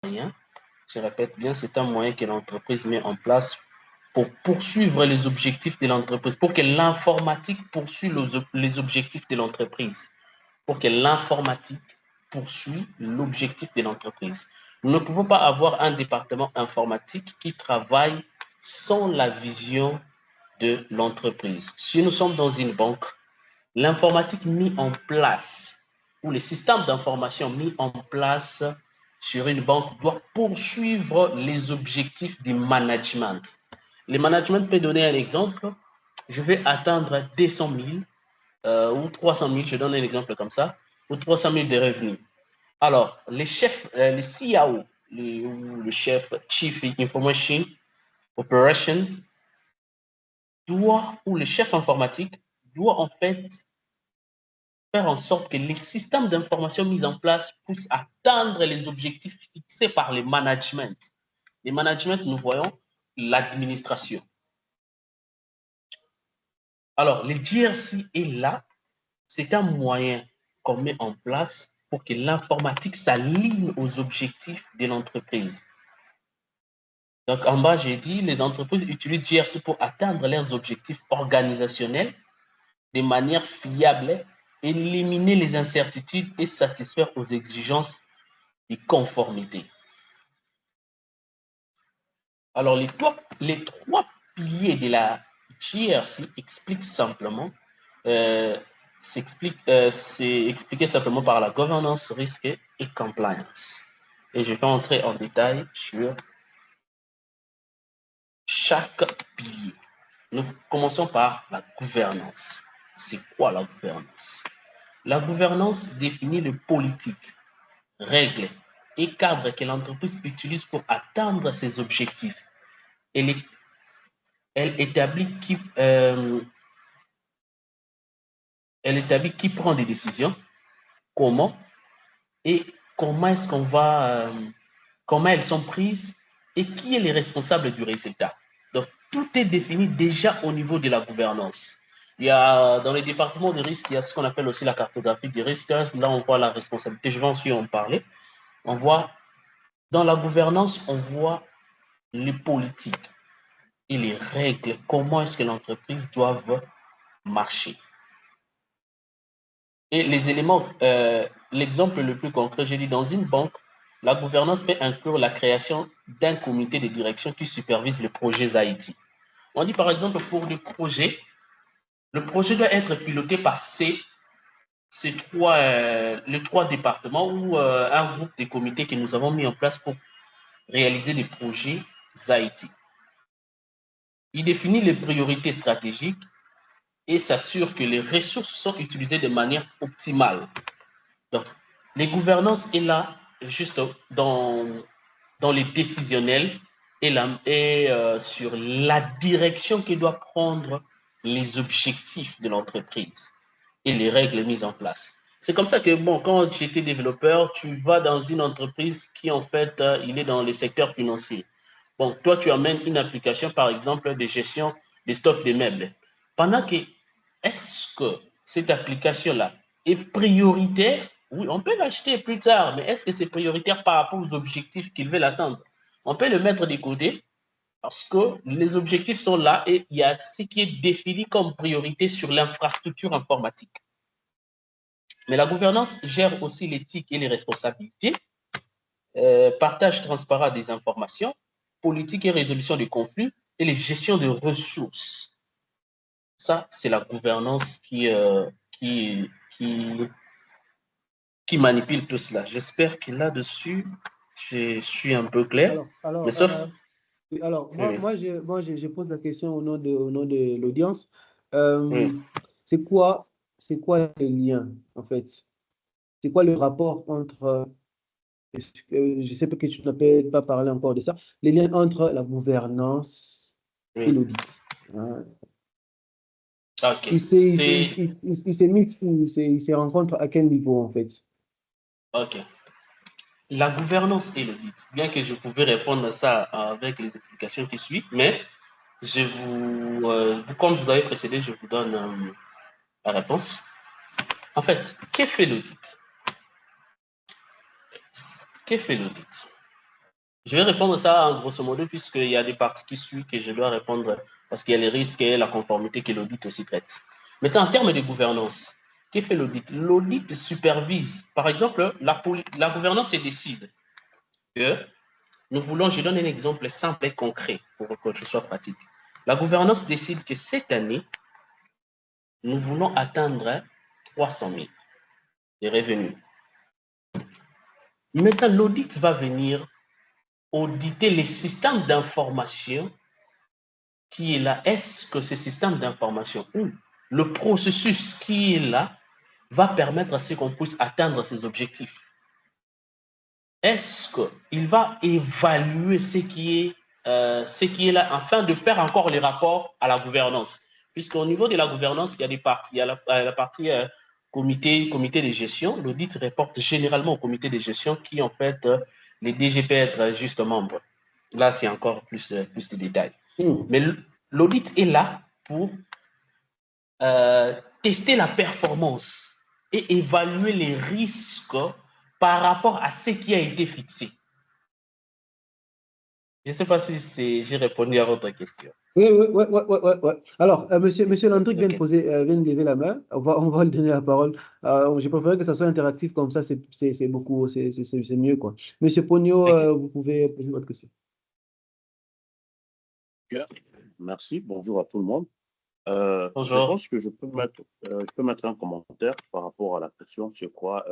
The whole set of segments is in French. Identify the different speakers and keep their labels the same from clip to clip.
Speaker 1: rien. Je répète bien, c'est un moyen que l'entreprise met en place pour poursuivre les objectifs de l'entreprise, pour que l'informatique poursuive les objectifs de l'entreprise, pour que l'informatique poursuive l'objectif de l'entreprise. Nous ne pouvons pas avoir un département informatique qui travaille sans la vision de l'entreprise. Si nous sommes dans une banque, l'informatique mis en place ou les systèmes d'information mis en place sur une banque doit poursuivre les objectifs du management. Le management peut donner un exemple. Je vais atteindre 200 000 ou 300 000, je donne un exemple comme ça, ou 300 000 de revenus. Alors, les chefs, le CIO, le chef Chief Information Operation, doit, ou le chef informatique, doit en fait faire en sorte que les systèmes d'information mis en place puissent atteindre les objectifs fixés par les managements. Les managements, nous voyons l'administration. Alors, le GRC est là, c'est un moyen qu'on met en place pour que l'informatique s'aligne aux objectifs de l'entreprise. Donc, en bas, j'ai dit, les entreprises utilisent GRC pour atteindre leurs objectifs organisationnels de manière fiable, éliminer les incertitudes et satisfaire aux exigences de conformité. Alors, les trois piliers de la GRC expliquent simplement, c'est expliqué simplement par la gouvernance, risque et compliance. Et je vais entrer en détail sur chaque pilier. Nous commençons par la gouvernance. C'est quoi la gouvernance? La gouvernance définit les politiques, règles et cadres que l'entreprise utilise pour atteindre ses objectifs. Elle établit qui prend des décisions, comment et comment est-ce qu'on va, comment elles sont prises et qui est le responsable du résultat. Donc, tout est défini déjà au niveau de la gouvernance. Il y a, dans les départements de risque, il y a ce qu'on appelle aussi la cartographie des risques. Là, on voit la responsabilité. Je vais ensuite en parler. On voit, dans la gouvernance, on voit les politiques et les règles. Comment est-ce que l'entreprise doit marcher. Et les éléments, l'exemple le plus concret, j'ai dit, dans une banque, la gouvernance peut inclure la création d'un comité de direction qui supervise les projets IT. On dit par exemple pour le projet doit être piloté par les trois départements ou un groupe de comités que nous avons mis en place pour réaliser des projets IT. Il définit les priorités stratégiques et s'assure que les ressources sont utilisées de manière optimale. Donc, les gouvernances est là juste dans les décisionnels et sur la direction que doit prendre les objectifs de l'entreprise et les règles mises en place. C'est comme ça que, bon, quand j'étais développeur, tu vas dans une entreprise qui, en fait, il est dans le secteur financier. Bon, toi, tu amènes une application, par exemple, de gestion des stocks de meubles. Pendant que, est-ce que cette application-là est prioritaire? Oui, on peut l'acheter plus tard, mais est-ce que c'est prioritaire par rapport aux objectifs qu'ils veulent atteindre? On peut le mettre de côté parce que les objectifs sont là et il y a ce qui est défini comme priorité sur l'infrastructure informatique. Mais la gouvernance gère aussi l'éthique et les responsabilités, partage transparent des informations, politique et résolution des conflits et les gestions de ressources. Ça, c'est la gouvernance qui manipule tout cela. J'espère que là-dessus, je suis un peu clair. Mais sauf...
Speaker 2: moi, je pose la question au nom de l'audience.
Speaker 1: Oui.
Speaker 2: C'est quoi le lien, en fait? C'est quoi le rapport entre, je sais pas que tu n'as peut-être pas parlé encore de ça, les liens entre la gouvernance et l'audit. Hein?
Speaker 1: Ok.
Speaker 2: Il se rencontre à quel niveau, en fait?
Speaker 1: Ok. La gouvernance et l'audit, bien que je pouvais répondre à ça avec les explications qui suivent, mais comme vous avez précédé, je vous donne la réponse. En fait, que fait l'audit? Que fait l'audit? Je vais répondre ça en grosso modo, puisqu'il y a des parties qui suivent que je dois répondre, parce qu'il y a les risques et la conformité que l'audit aussi traite. Maintenant, en termes de gouvernance, que fait l'audit? L'audit supervise. Par exemple, la gouvernance se décide que nous voulons, je donne un exemple simple et concret pour que ce soit pratique. La gouvernance décide que cette année, nous voulons atteindre 300 000 de revenus. Maintenant, l'audit va venir auditer les systèmes d'information qui est là. Est-ce que ce système d'information ou le processus qui est là va permettre à ce qu'on puisse atteindre ces objectifs? Est-ce qu'il va évaluer ce qui est là afin de faire encore les rapports à la gouvernance? Puisqu'au niveau de la gouvernance, il y a des parties. Il y a la partie comité de gestion. L'audit reporte généralement au comité de gestion qui, en fait, les DG peut être juste membres. Là, c'est encore plus de détails. Mais l'audit est là pour tester la performance et évaluer les risques par rapport à ce qui a été fixé. Je ne sais pas si j'ai répondu à votre question.
Speaker 2: Oui, oui, oui, oui, oui, oui. Alors, monsieur Landrick vient de lever la main. On va lui donner la parole. Je préfère que ça soit interactif comme ça, c'est beaucoup, c'est mieux, quoi. Monsieur Pogno, vous pouvez poser votre question.
Speaker 3: Merci, bonjour à tout le monde.
Speaker 1: Bonjour.
Speaker 3: Je pense que je peux mettre un commentaire par rapport à la question sur quoi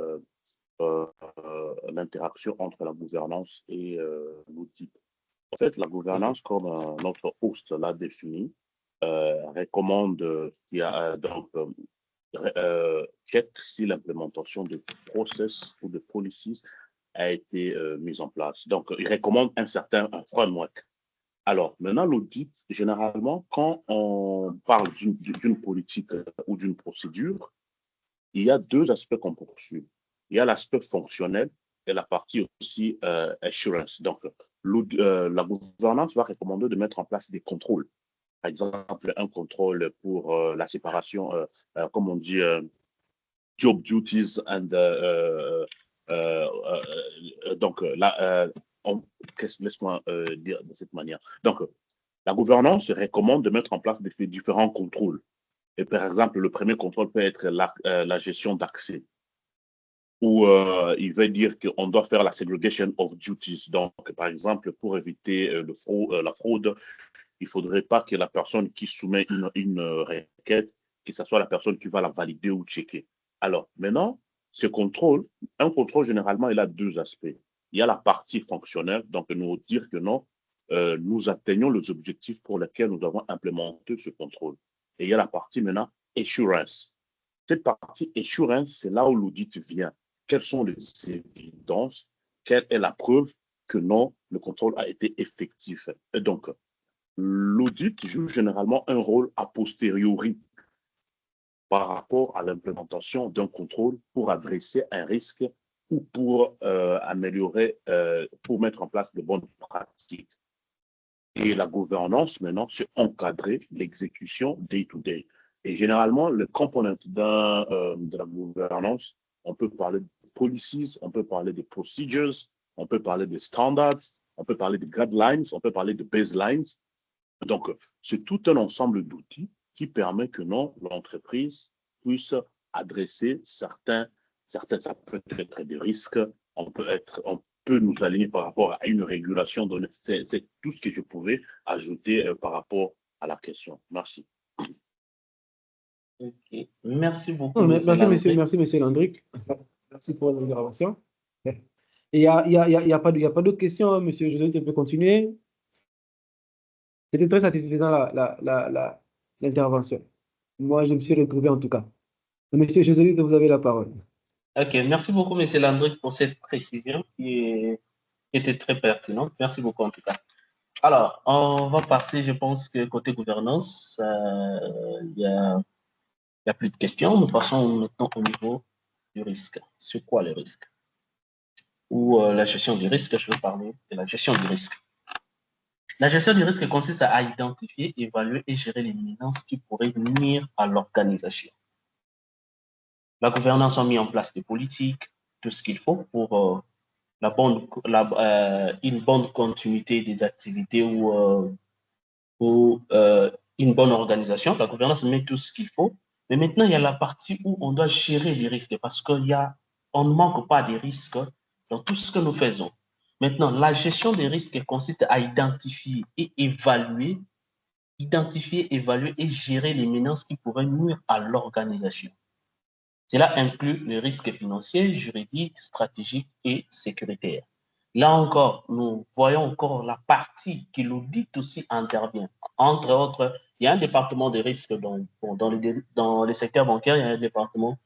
Speaker 3: l'interaction entre la gouvernance et l'audit. En fait, la gouvernance, comme notre host l'a défini, recommande check si l'implémentation de process ou de policies a été mise en place. Donc, il recommande un framework. Alors, maintenant, l'audit, généralement, quand on parle d'une politique ou d'une procédure, il y a deux aspects qu'on poursuit. Il y a l'aspect fonctionnel et la partie aussi assurance. Donc, la gouvernance va recommander de mettre en place des contrôles. Par exemple, un contrôle pour la séparation, comme on dit, job duties and donc là, laisse-moi dire de cette manière. Donc, la gouvernance recommande de mettre en place différents contrôles. Et par exemple, le premier contrôle peut être la gestion d'accès, où il veut dire qu'on doit faire la segregation of duties. Donc, par exemple, pour éviter la fraude, il ne faudrait pas que la personne qui soumet une requête, que ce soit la personne qui va la valider ou checker. Alors, maintenant, un contrôle, généralement, il a deux aspects. Il y a la partie fonctionnelle, donc nous dire que non, nous atteignons les objectifs pour lesquels nous avons implémenté ce contrôle. Et il y a la partie maintenant assurance. Cette partie assurance, c'est là où l'audit vient. Quelles sont les évidences? Quelle est la preuve que non, le contrôle a été effectif? Et donc, l'audit joue généralement un rôle a posteriori par rapport à l'implémentation d'un contrôle pour adresser un risque ou pour améliorer, pour mettre en place de bonnes pratiques. Et la gouvernance, maintenant, c'est encadrer l'exécution day-to-day. Et généralement, le component de la gouvernance, on peut parler de policies, on peut parler de procedures, on peut parler de standards, on peut parler de guidelines, on peut parler de baselines. Donc, c'est tout un ensemble d'outils qui permet que l'entreprise puisse adresser ça peut être des risques, on peut nous aligner par rapport à une régulation donnée. C'est tout ce que je pouvais ajouter par rapport à la question. Merci.
Speaker 1: Ok. Merci beaucoup,
Speaker 2: merci, monsieur Landrick. Merci pour l'intervention. Et il n'y a pas d'autres questions, hein, monsieur José, tu peux continuer. C'était très satisfaisant l'intervention. Moi, je me suis retrouvé en tout cas. Monsieur José, vous avez la parole.
Speaker 1: Ok, merci beaucoup, monsieur Landrick, pour cette précision qui était très pertinente. Merci beaucoup en tout cas. Alors, on va passer, je pense que côté gouvernance, il n'y a plus de questions. Nous passons maintenant au niveau du risque. C'est quoi le risque? Ou la gestion du risque, je veux parler de la gestion du risque. La gestion du risque consiste à identifier, évaluer et gérer les menaces qui pourraient nuire à l'organisation. La gouvernance a mis en place des politiques, tout ce qu'il faut pour une bonne continuité des activités ou une bonne organisation. La gouvernance met tout ce qu'il faut. Mais maintenant, il y a la partie où on doit gérer les risques parce qu'on ne manque pas de risques dans tout ce que nous faisons. Maintenant, la gestion des risques consiste à identifier, évaluer et gérer les menaces qui pourraient nuire à l'organisation. Cela inclut les risques financiers, juridiques, stratégiques et sécuritaires. Là encore, nous voyons encore la partie qui l'audit aussi intervient. Entre autres, il y a un département de risques dans le secteur bancaire, il y a un département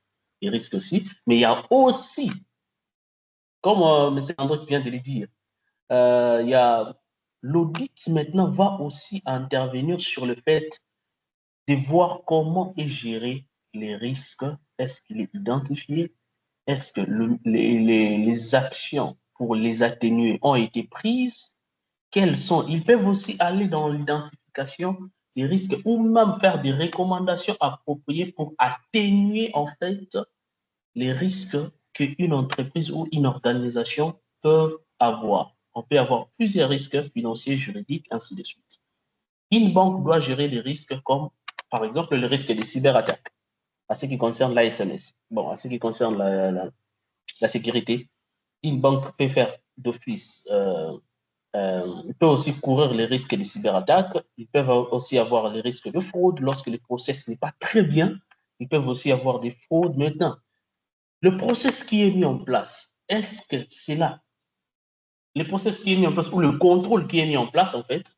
Speaker 1: des risques aussi, mais il y a aussi, comme M. André vient de le dire, il y a l'audit maintenant va aussi intervenir sur le fait de voir comment est géré les risques. Est-ce qu'il est identifié? Est-ce que les actions pour les atténuer ont été prises? Quelles sont? Ils peuvent aussi aller dans l'identification des risques ou même faire des recommandations appropriées pour atténuer en fait les risques qu'une entreprise ou une organisation peut avoir. On peut avoir plusieurs risques financiers, juridiques, ainsi de suite. Une banque doit gérer les risques comme, par exemple, le risque des cyberattaques, à ce qui concerne l'ASMS. Bon, à ce qui concerne la sécurité, une banque peut faire d'office, il peut aussi courir les risques des cyberattaques, ils peuvent aussi avoir les risques de fraude lorsque le process n'est pas très bien, ils peuvent aussi avoir des fraudes. Maintenant, le process qui est mis en place, est-ce que c'est là, le process qui est mis en place ou le contrôle qui est mis en place en fait,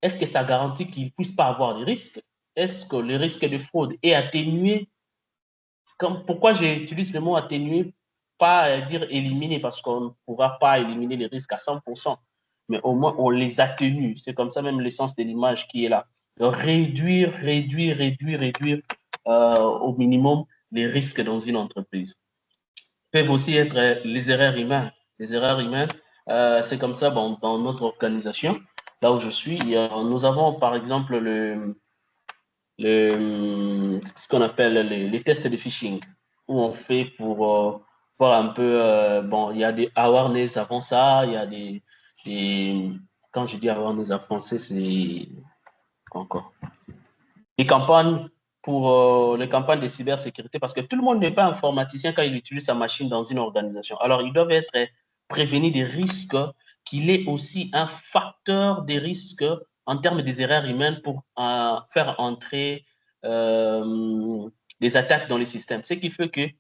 Speaker 1: est-ce que ça garantit qu'il ne puisse pas avoir de risques? Est-ce que le risque de fraude est atténué? Pourquoi j'utilise le mot atténuer, pas dire éliminer, parce qu'on ne pourra pas éliminer les risques à 100%, mais au moins on les atténue. C'est comme ça même l'essence de l'image qui est là. De réduire au minimum les risques dans une entreprise. Peuvent aussi être les erreurs humaines. Les erreurs humaines, c'est comme ça bon, dans notre organisation, là où je suis, nous avons par exemple ce qu'on appelle les tests de phishing, où on fait pour voir un peu, bon, il y a des awareness avant ça, il y a quand je dis awareness en français, c'est encore les campagnes pour les campagnes de cybersécurité, parce que tout le monde n'est pas informaticien quand il utilise sa machine dans une organisation. Alors, ils doivent être prévenus des risques, qu'il est aussi un facteur des risques en termes des erreurs humaines pour faire entrer des attaques dans le système. Ce qui fait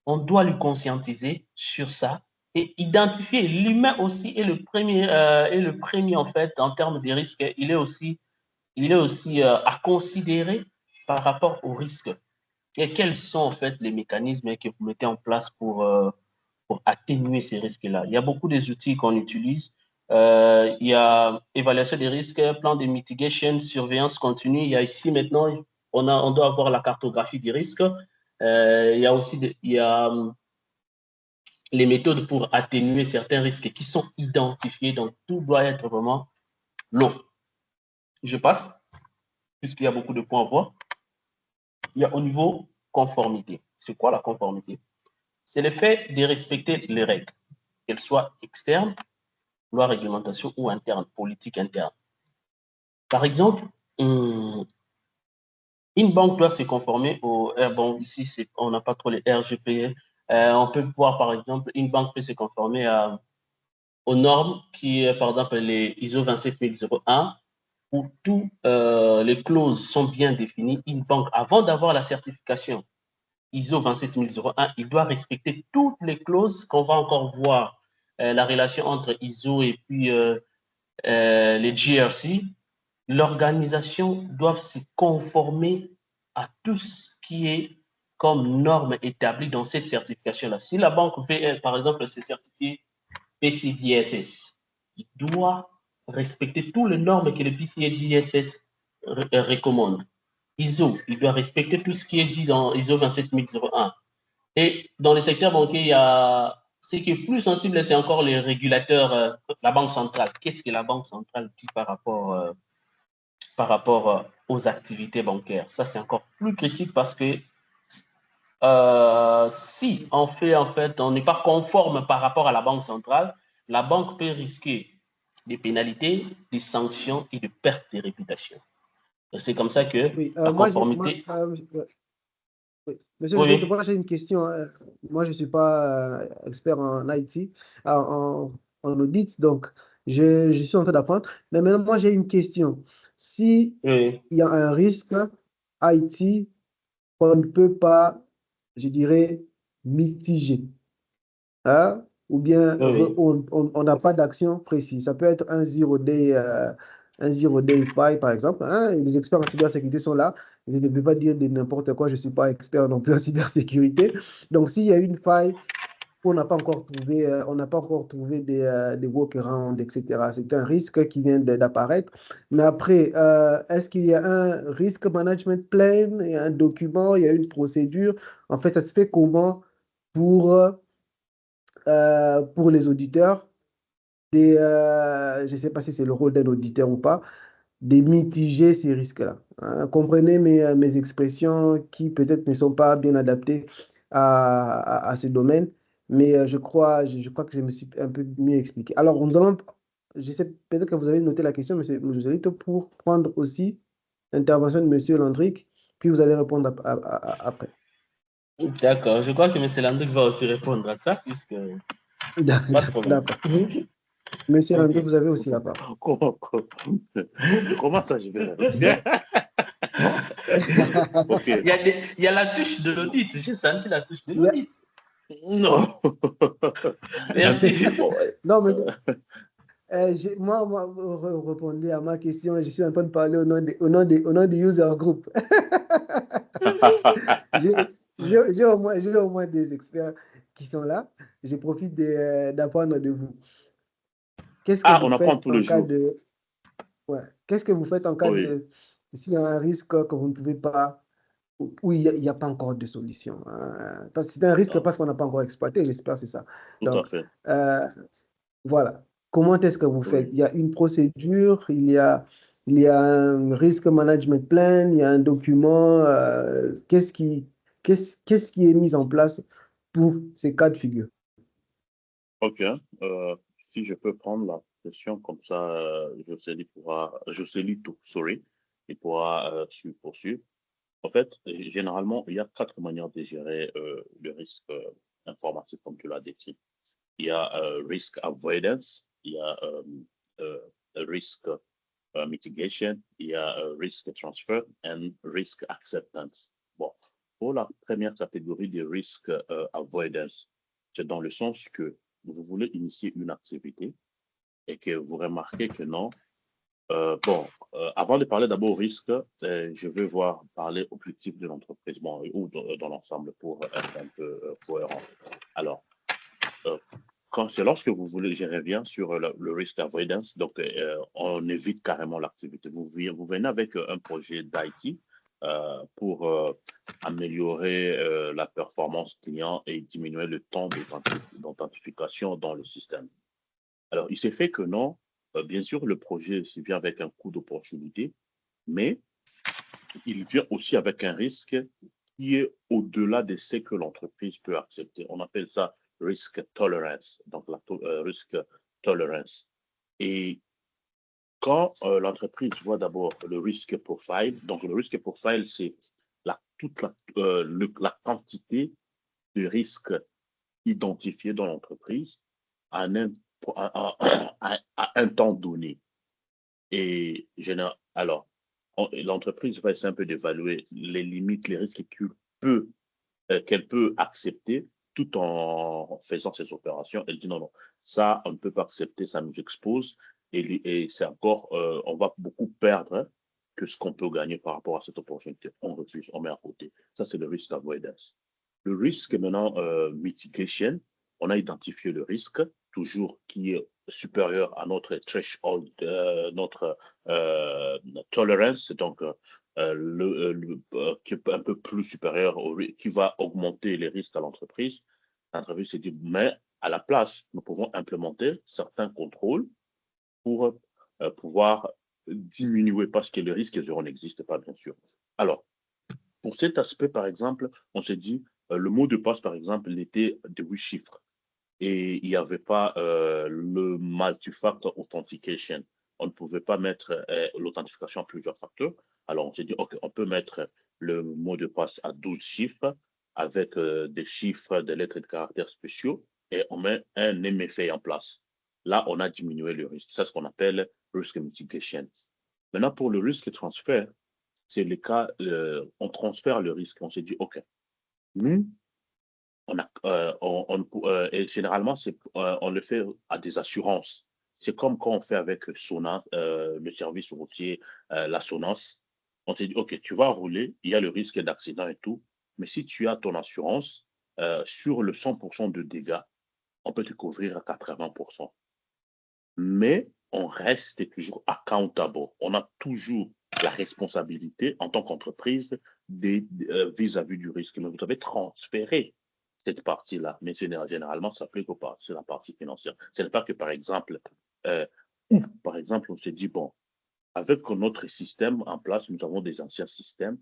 Speaker 1: qu'on doit lui conscientiser sur ça et identifier. L'humain aussi est le premier en fait en termes des risques. Il est aussi à considérer par rapport aux risques. Et quels sont en fait les mécanismes que vous mettez en place pour atténuer ces risques-là? Il y a beaucoup des outils qu'on utilise. Il y a évaluation des risques, plan de mitigation, surveillance continue. Il y a ici maintenant, on doit avoir la cartographie des risques. Il y a aussi les méthodes pour atténuer certains risques qui sont identifiés. Donc, tout doit être vraiment long. Je passe, puisqu'il y a beaucoup de points à voir. Il y a au niveau conformité. C'est quoi la conformité? C'est le fait de respecter les règles, qu'elles soient externes, loi, réglementation ou interne, politique interne. Par exemple, une banque doit se conformer au... bon, ici, on n'a pas trop les RGPD. On peut voir, par exemple, une banque peut se conformer aux normes qui, par exemple, les ISO 27001, où toutes les clauses sont bien définies. Une banque, avant d'avoir la certification ISO 27001, il doit respecter toutes les clauses qu'on va encore voir. La relation entre ISO et puis les GRC, l'organisation doit se conformer à tout ce qui est comme norme établie dans cette certification-là. Si la banque veut, par exemple, se certifier PCI-DSS, il doit respecter toutes les normes que le PCI-DSS recommande. ISO, il doit respecter tout ce qui est dit dans ISO 27001. Et dans le secteur bancaire, il y a ce qui est plus sensible, c'est encore les régulateurs, la Banque centrale. Qu'est-ce que la Banque centrale dit par rapport aux activités bancaires? Ça, c'est encore plus critique parce que si on fait, en fait, on n'est pas conforme par rapport à la Banque centrale, la banque peut risquer des pénalités, des sanctions et de pertes de réputation. C'est comme ça que
Speaker 2: Oui,
Speaker 1: la conformité...
Speaker 2: oui. Monsieur le directeur,
Speaker 1: Oui,
Speaker 2: moi j'ai une question. Moi, je ne suis pas expert en IT, en audit, donc je suis en train d'apprendre. Mais maintenant, moi j'ai une question. Si
Speaker 1: oui,
Speaker 2: il y a un risque IT qu'on ne peut pas, je dirais, mitiger, hein, ou bien
Speaker 1: oui,
Speaker 2: on n'a pas d'action précise. Ça peut être un zero day file, par exemple, hein. Les experts en cybersécurité sont là. Je ne peux pas dire de n'importe quoi. Je ne suis pas expert non plus en cybersécurité. Donc, s'il y a une faille on n'a pas encore trouvé, on n'a pas encore trouvé des workarounds, etc. C'est un risque qui vient d'apparaître. Mais après, est-ce qu'il y a un risk management plan, il y a un document, il y a une procédure? En fait, ça se fait comment pour, pour les auditeurs, je ne sais pas si c'est le rôle d'un auditeur ou pas, de mitiger ces risques-là, hein. Comprenez mes expressions qui peut-être ne sont pas bien adaptées à ce domaine, mais je crois que je me suis un peu mieux expliqué. Alors, nous allons, je sais peut-être que vous avez noté la question, monsieur Joselito, pour prendre aussi l'intervention de monsieur Landric, puis vous allez répondre après.
Speaker 1: d'accord. Je crois que M. Landrick va aussi répondre à ça, puisque pas de problème.
Speaker 2: D'accord. Monsieur Landric,
Speaker 1: Ok.
Speaker 2: vous avez aussi la parole.
Speaker 3: Comment ça, je vais répondre? Ok.
Speaker 1: Il y a la touche de l'audit. J'ai senti la touche de
Speaker 2: Il y a-
Speaker 1: l'audit.
Speaker 3: Non.
Speaker 1: Merci.
Speaker 3: Bon,
Speaker 2: Non, mais moi, vous répondez à ma question. Je suis en train de parler au nom des user group. J'ai au moins des experts qui sont là. Je profite d'apprendre de vous. Qu'est-ce que
Speaker 3: Ah,
Speaker 2: vous
Speaker 3: on apprend
Speaker 2: faites
Speaker 3: tous
Speaker 2: en
Speaker 3: les
Speaker 2: cas
Speaker 3: jours.
Speaker 2: de... Ouais. Qu'est-ce que vous faites en cas
Speaker 3: Oui,
Speaker 2: de... S'il y a un risque que vous ne pouvez pas... Où il n'y a pas encore de solution, hein. Parce que c'est un risque
Speaker 3: non,
Speaker 2: parce qu'on n'a pas encore exploité, j'espère, c'est ça.
Speaker 3: tout à
Speaker 2: Donc,
Speaker 3: fait.
Speaker 2: euh, voilà. Comment est-ce que vous faites?
Speaker 3: Oui.
Speaker 2: Il y a une procédure, il y a un risk management plan, il y a un document. Qu'est-ce qui est mis en place pour ces cas de figure?
Speaker 3: Ok. Si je peux prendre la question comme ça, Jocely tout, sorry, il pourra poursuivre. En fait, généralement, il y a quatre manières de gérer le risque informatique, comme tu l'as décrit. Il y a risk avoidance, il y a euh, risk mitigation, il y a risk transfer and risk acceptance. Bon, pour la première catégorie de risk avoidance, c'est dans le sens que vous voulez initier une activité et que vous remarquez que non. Avant de parler d'abord au risque, je vais parler objectif de l'entreprise, bon, ou dans l'ensemble pour être un peu cohérent. Alors, euh, c'est lorsque vous voulez, je reviens sur le risk avoidance, donc on évite carrément l'activité. Vous venez avec un projet d'IT pour améliorer la performance client et diminuer le temps d'authentification dans le système. Alors, il s'est fait que non, bien sûr, le projet vient avec un coût d'opportunité, mais il vient aussi avec un risque qui est au-delà de ce que l'entreprise peut accepter. On appelle ça risk tolerance, donc risk tolerance. Et quand l'entreprise voit d'abord le risk profile, donc le risk profile, c'est la quantité de risques identifiés dans l'entreprise à un, à un temps donné. Et alors, l'entreprise va essayer un peu d'évaluer les limites, les risques qu'elle peut accepter tout en faisant ses opérations. Elle dit non, non, ça, on ne peut pas accepter, ça nous expose. Et c'est encore, on va beaucoup perdre que ce qu'on peut gagner par rapport à cette opportunité. On refuse, on met à côté. Ça, c'est le risk avoidance. Le risque maintenant, mitigation, on a identifié le risque, toujours qui est supérieur à notre threshold, notre tolerance, donc qui est un peu plus supérieur, qui va augmenter les risques à l'entreprise. L'entreprise s'est dit, mais à la place, nous pouvons implémenter certains contrôles pour pouvoir diminuer, parce que le risque zéro n'existe pas, bien sûr. Alors, pour cet aspect, par exemple, on s'est dit, le mot de passe, par exemple, il était de 8 chiffres. et il n'y avait pas le multi-factor authentication. On ne pouvait pas mettre l'authentification à plusieurs facteurs. Alors, on s'est dit, OK, on peut mettre le mot de passe à 12 chiffres avec des chiffres, des lettres et des caractères spéciaux et on met un MFA en place. Là, on a diminué le risque. C'est ce qu'on appelle risk mitigation. Maintenant, pour le risque transfert, c'est le cas, on transfère le risque. On s'est dit, OK, nous, et généralement, on le fait à des assurances. C'est comme quand on fait avec Sona, le service routier, l'assurance. On te dit, OK, tu vas rouler, il y a le risque d'accident et tout, mais si tu as ton assurance, sur le 100% de dégâts, on peut te couvrir à 80%. Mais on reste toujours accountable. On a toujours la responsabilité en tant qu'entreprise vis-à-vis du risque. Mais vous avez transféré cette partie-là. Mais généralement, ça peut c'est la partie financière. Ce n'est pas que, par exemple, on s'est dit, bon, avec notre système en place, nous avons des anciens systèmes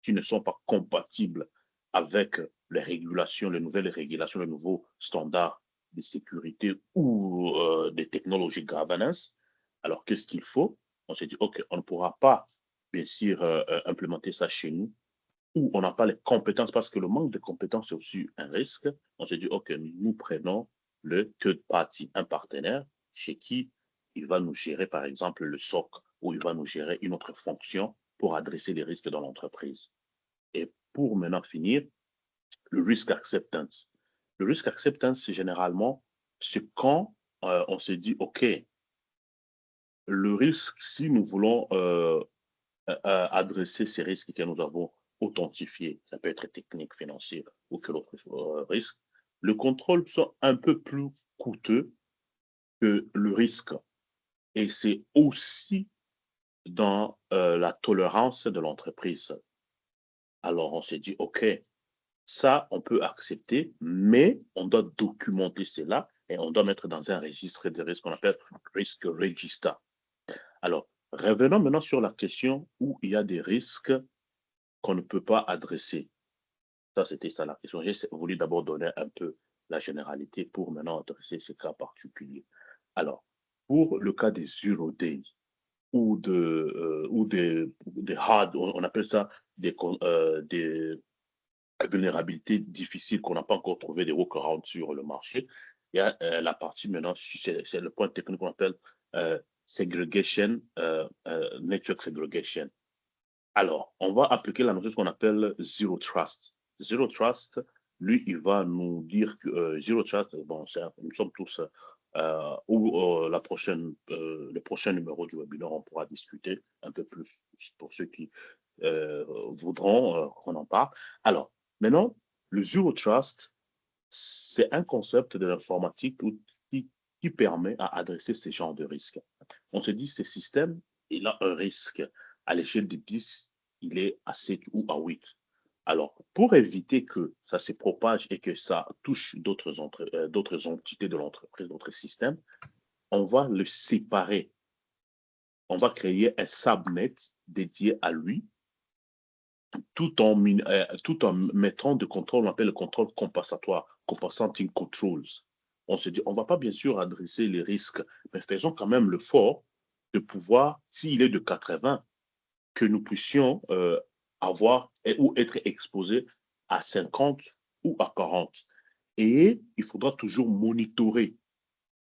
Speaker 3: qui ne sont pas compatibles avec les régulations, les nouvelles régulations, les nouveaux standards de sécurité ou des technologies governance. Alors, qu'est-ce qu'il faut? On s'est dit, OK, on ne pourra pas, bien sûr, implémenter ça chez nous, ou on n'a pas les compétences, parce que le manque de compétences est aussi un risque. On s'est dit, OK, nous prenons le third party, un partenaire chez qui il va nous gérer, par exemple, le SOC, ou il va nous gérer une autre fonction pour adresser les risques dans l'entreprise. Et pour maintenant finir, le risk acceptance. Le risk acceptance, c'est généralement ce quand on se dit, OK, le risque, si nous voulons adresser ces risques que nous avons authentifiés, ça peut être technique, financier ou quel autre risque, le contrôle sont un peu plus coûteux que le risque. Et c'est aussi dans la tolérance de l'entreprise. Alors, on s'est dit, OK, ça, on peut accepter, mais on doit documenter cela et on doit mettre dans un registre de risques qu'on appelle Risk Register. Alors, revenons maintenant sur la question où il y a des risques qu'on ne peut pas adresser. Ça, c'était ça la question. J'ai voulu d'abord donner un peu la généralité pour maintenant adresser ces cas particuliers. Alors, pour le cas des zero day ou des hard, on appelle ça des vulnérabilités difficiles qu'on n'a pas encore trouvé des workarounds sur le marché. Il y a la partie maintenant, c'est le point technique qu'on appelle segregation, network segregation. Alors, on va appliquer la notion qu'on appelle Zero Trust. Zero Trust, lui, il va nous dire que Zero Trust, bon, nous sommes tous, le prochain numéro du webinaire, on pourra discuter un peu plus pour ceux qui voudront qu'on en parle. Alors, maintenant, le Zero Trust, c'est un concept de l'informatique qui permet à adresser ces genres de risques. On se dit, ce système, il a un risque à l'échelle de 10, il est à 7 ou à 8. Alors, pour éviter que ça se propage et que ça touche d'autres entités de l'entreprise, d'autres systèmes, on va le séparer. On va créer un subnet dédié à lui, tout en mettant de contrôle, on appelle le contrôle compensatoire, compensating controls. On se dit, on ne va pas bien sûr adresser les risques, mais faisons quand même l'effort de pouvoir, s'il est de 80, que nous puissions avoir ou être exposés à 50 ou à 40. Et il faudra toujours monitorer,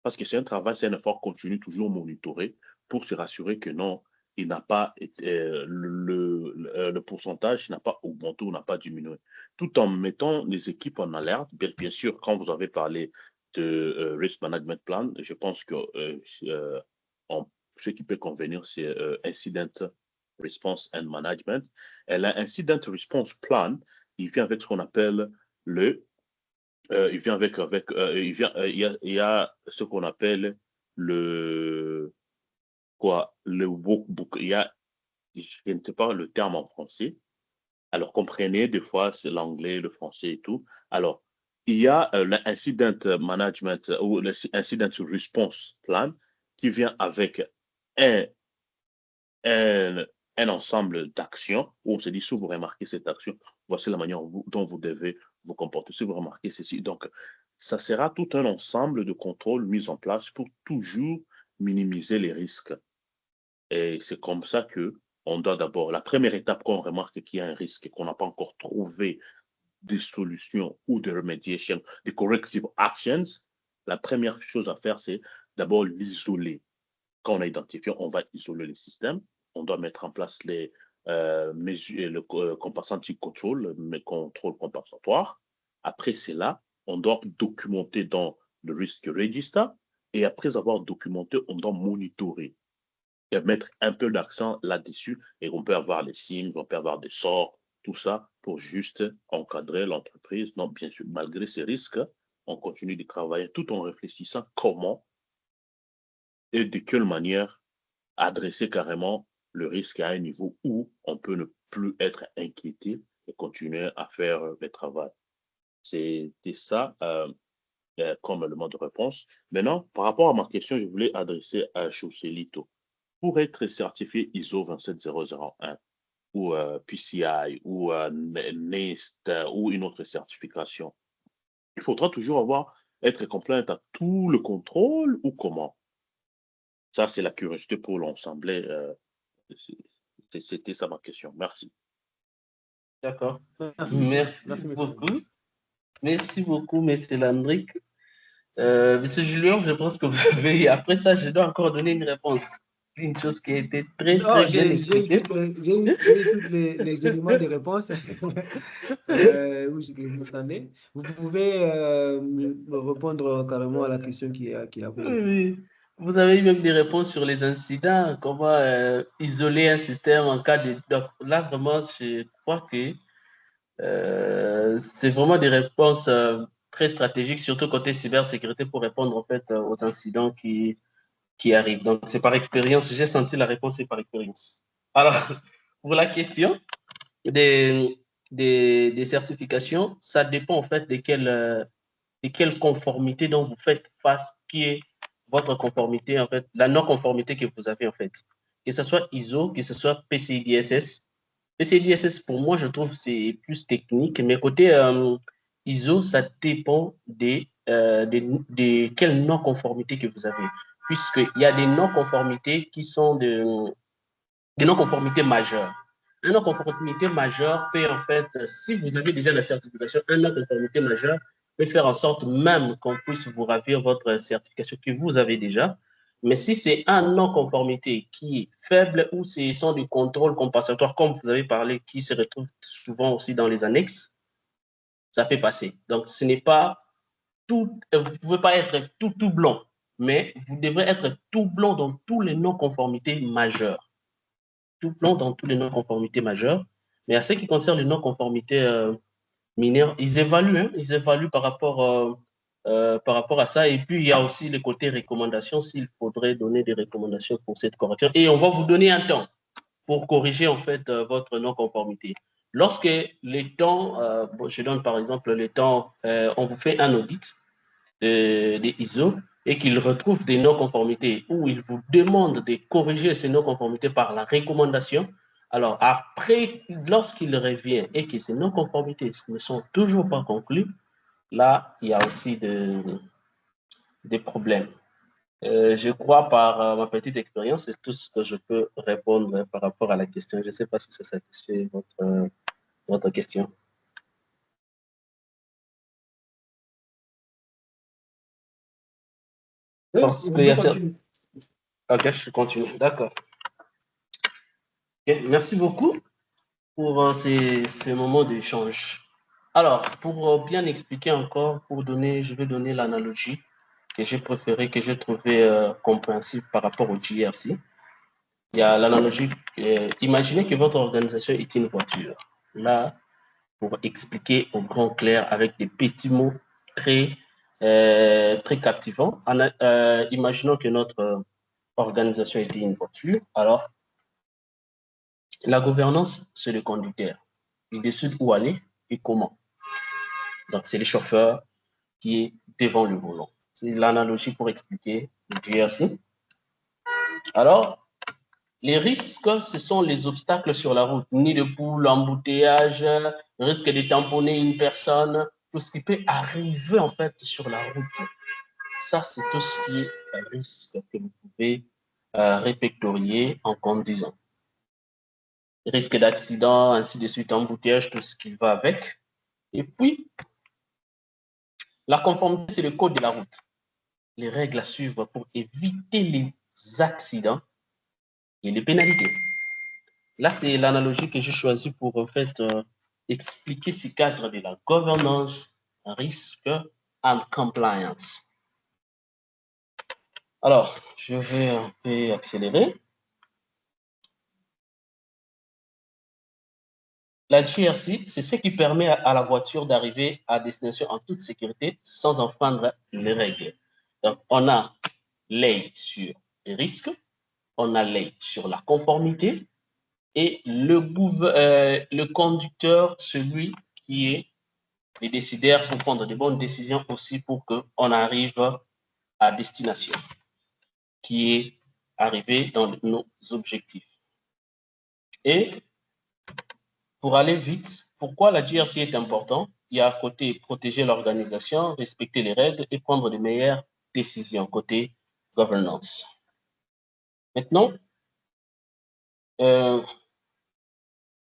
Speaker 3: parce que c'est un travail, c'est un effort continu, toujours monitorer pour se rassurer que non, il n'a pas le pourcentage n'a pas augmenté ou n'a pas diminué, tout en mettant les équipes en alerte. Bien sûr, quand vous avez parlé de risk management plan, je pense que ce qui peut convenir, c'est incident response and management. Et l'incident response plan, il vient avec ce qu'on appelle il vient il y a ce qu'on appelle le workbook. Je ne sais pas le terme en français. Alors, comprenez, des fois, c'est l'anglais, le français et tout. Alors, il y a l'incident management ou l'incident response plan qui vient avec un, un, un ensemble d'actions où on se dit, si vous remarquez cette action, voici la manière dont vous devez vous comporter. Si vous remarquez ceci, donc, ça sera tout un ensemble de contrôles mis en place pour toujours minimiser les risques. Et c'est comme ça que on doit d'abord, la première étape qu'on remarque qu'il y a un risque et qu'on n'a pas encore trouvé des solutions ou de remediation, des corrective actions, la première chose à faire, c'est d'abord l'isoler. Quand on a identifié, on va isoler le système. On doit mettre en place les mesures, le compensating control, les contrôles compensatoires. Après cela, on doit documenter dans le risk register. Et après avoir documenté, on doit monitorer et mettre un peu d'accent là-dessus. Et on peut avoir les signes, on peut avoir des sorts, tout ça pour juste encadrer l'entreprise. Donc, bien sûr, malgré ces risques, on continue de travailler tout en réfléchissant comment et de quelle manière adresser carrément le risque à un niveau où on peut ne plus être inquiété et continuer à faire le travail. C'était ça comme élément de réponse. Maintenant, par rapport à ma question, je voulais adresser à Choselito. Pour être certifié ISO 27001 ou PCI ou NIST ou une autre certification, il faudra toujours être compliant à tout le contrôle ou comment? Ça, c'est la curiosité pour l'ensemble. C'était ça ma question. Merci.
Speaker 1: D'accord.
Speaker 2: Merci, monsieur.
Speaker 1: Merci
Speaker 2: Merci, monsieur.
Speaker 1: beaucoup. Merci beaucoup, monsieur Landrick. Monsieur Julien, je pense que vous avez... Après ça, je dois encore donner une réponse. Une chose qui a été très,
Speaker 2: Non,
Speaker 1: très bien
Speaker 2: j'ai
Speaker 1: expliquée.
Speaker 2: eu tous les éléments de réponse où je m'attendais. Vous pouvez me répondre carrément à la question qu'il a posée.
Speaker 1: Oui. Vous avez eu même des réponses sur les incidents, comment isoler un système en cas de... Donc là, vraiment, je crois que c'est vraiment des réponses très stratégiques, surtout côté cybersécurité, pour répondre en fait aux incidents qui arrivent. Donc, c'est par expérience. J'ai senti la réponse, c'est par expérience. Alors, pour la question des, des certifications, ça dépend en fait de quelle conformité dont vous faites face, qui est votre conformité, en fait, la non-conformité que vous avez, en fait. Que ce soit ISO, que ce soit PCI DSS. PCI DSS, pour moi, je trouve c'est plus technique, mais côté ISO, ça dépend de quelle non-conformité que vous avez. Puisqu'il y a des non-conformités qui sont des non-conformités majeures. Un non-conformité majeure peut, en fait, si vous avez déjà la certification, un non-conformité majeure peut faire en sorte même qu'on puisse vous ravir votre certification que vous avez déjà. Mais si c'est un non-conformité qui est faible ou ce sont des contrôles compensatoires, comme vous avez parlé, qui se retrouvent souvent aussi dans les annexes, ça peut passer. Donc, ce n'est pas tout, vous ne pouvez pas être tout blanc, mais vous devrez être tout blanc dans toutes les non-conformités majeures. Tout blanc dans toutes les non-conformités majeures. Mais à ce qui concerne les non-conformités mineures, ils évaluent par rapport à ça. Et puis, il y a aussi les côtés recommandations, s'il faudrait donner des recommandations pour cette correction. Et on va vous donner un temps pour corriger en fait votre non-conformité. Lorsque les temps, je donne par exemple les temps, on vous fait un audit des ISO et qu'il retrouve des non-conformités ou il vous demande de corriger ces non-conformités par la recommandation, alors après, lorsqu'il revient et que ces non-conformités ne sont toujours pas conclues, là, il y a aussi des problèmes. Je crois par ma petite expérience, c'est tout ce que je peux répondre par rapport à la question. Je ne sais pas si ça satisfait votre question. Parce qu'il y a... Ok, je continue. D'accord. Okay. Merci beaucoup pour ces moments d'échange. Alors, pour bien expliquer encore, je vais donner l'analogie que j'ai préférée, que j'ai trouvée compréhensible par rapport au GRC. Il y a l'analogie, imaginez que votre organisation est une voiture. Là, pour expliquer au grand clair avec des petits mots très, très captivants, imaginons que notre organisation était une voiture. Alors, la gouvernance, c'est le conducteur. Il décide où aller et comment. Donc, c'est le chauffeur qui est devant le volant. C'est l'analogie pour expliquer le GRC. Alors, les risques, ce sont les obstacles sur la route. Nid de poule, embouteillage, risque de tamponner une personne, tout ce qui peut arriver en fait sur la route. Ça, c'est tout ce qui est risque que vous pouvez répertorier en conduisant. Risque d'accident, ainsi de suite, embouteillage, tout ce qui va avec. Et puis, la conformité, c'est le code de la route. Les règles à suivre pour éviter les accidents et les pénalités. Là, c'est l'analogie que j'ai choisie pour en fait expliquer ce cadre de la governance, risque and compliance. Alors, je vais un peu accélérer. La GRC, c'est ce qui permet à la voiture d'arriver à destination en toute sécurité sans enfreindre les règles. Donc, on a l'œil sur les risques, on a l'œil sur la conformité et le conducteur, celui qui est le décideur pour prendre de bonnes décisions aussi pour qu'on arrive à destination, qui est arrivé dans nos objectifs. Et pour aller vite, pourquoi la GRC est importante? Il y a à côté protéger l'organisation, respecter les règles et prendre de meilleures décisions côté governance. Maintenant,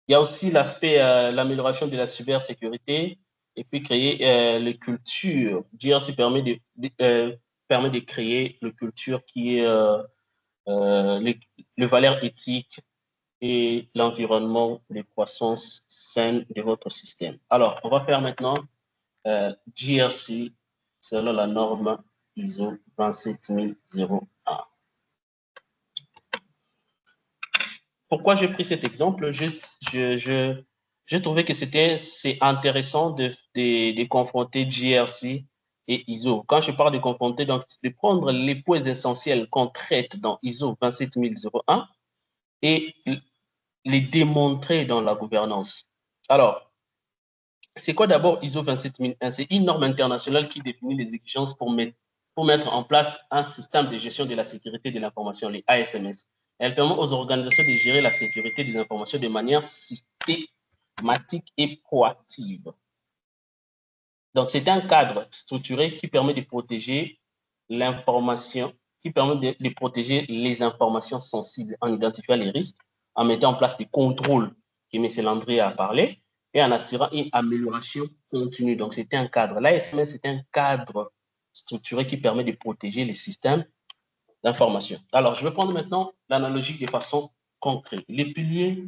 Speaker 1: il y a aussi l'aspect, l'amélioration de la cybersécurité et puis créer les cultures. GRC permet de créer une culture qui est les valeurs éthiques et l'environnement de croissance saine de votre système. Alors, on va faire maintenant GRC selon la norme ISO 27001. Pourquoi j'ai pris cet exemple? J'ai trouvé que c'est intéressant de confronter GRC et ISO. Quand je parle de confronter, donc de prendre les points essentiels qu'on traite dans ISO 27001 et les démontrer dans la gouvernance. Alors, c'est quoi d'abord ISO 27001? C'est une norme internationale qui définit les exigences pour mettre en place un système de gestion de la sécurité de l'information, les ASMS. Elle permet aux organisations de gérer la sécurité des informations de manière systématique et proactive. Donc, c'est un cadre structuré qui permet de protéger l'information, qui permet de protéger les informations sensibles en identifiant les risques, en mettant en place des contrôles que M. Landry a parlé, et en assurant une amélioration continue. Donc, c'est un cadre. L'ASMS, c'est un cadre structuré qui permet de protéger les systèmes d'information. Alors, je vais prendre maintenant l'analogie de façon concrète. Les piliers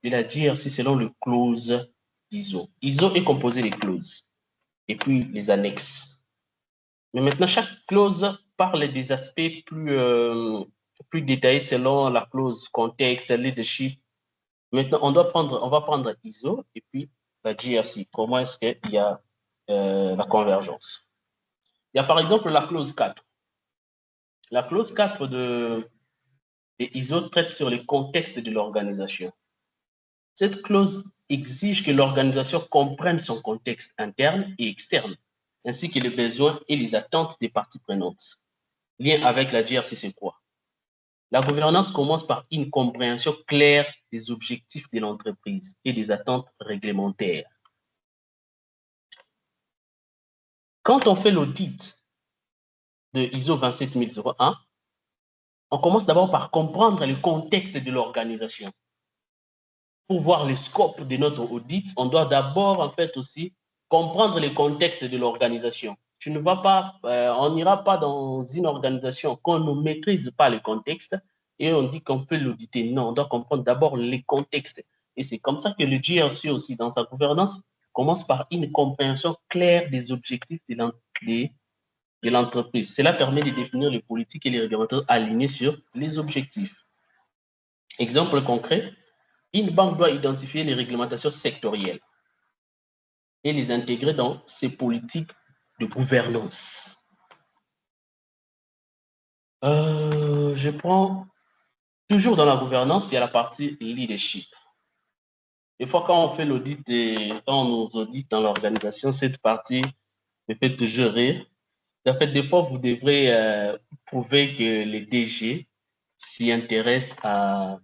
Speaker 1: de la GRC selon le clause d'ISO. ISO est composé de clauses et puis les annexes. Mais maintenant, chaque clause parle des aspects plus détaillés selon la clause, contexte, leadership. Maintenant, on va prendre ISO et puis la GRC. Comment est-ce qu'il y a la convergence? Il y a par exemple la clause 4. La clause 4 de ISO traite sur les contextes de l'organisation. Cette clause exige que l'organisation comprenne son contexte interne et externe, ainsi que les besoins et les attentes des parties prenantes. Lien avec la GRC, c'est quoi? La gouvernance commence par une compréhension claire des objectifs de l'entreprise et des attentes réglementaires. Quand on fait l'audit de ISO 27001, on commence d'abord par comprendre le contexte de l'organisation. Pour voir le scope de notre audit, on doit d'abord en fait aussi comprendre le contexte de l'organisation. Tu ne vas pas, on n'ira pas dans une organisation qu'on ne maîtrise pas le contexte et on dit qu'on peut l'auditer. Non, on doit comprendre d'abord les contextes. Et c'est comme ça que le GRC aussi, dans sa gouvernance, commence par une compréhension claire des objectifs de l'entreprise. Cela permet de définir les politiques et les réglementations alignés sur les objectifs. Exemple concret, une banque doit identifier les réglementations sectorielles et les intégrer dans ses politiques de gouvernance. Je prends toujours dans la gouvernance, il y a la partie leadership. Des fois, quand on fait l'audit et quand on nous audite dans l'organisation, cette partie me fait toujours rire. En fait, des fois, vous devrez prouver que les DG s'y intéressent à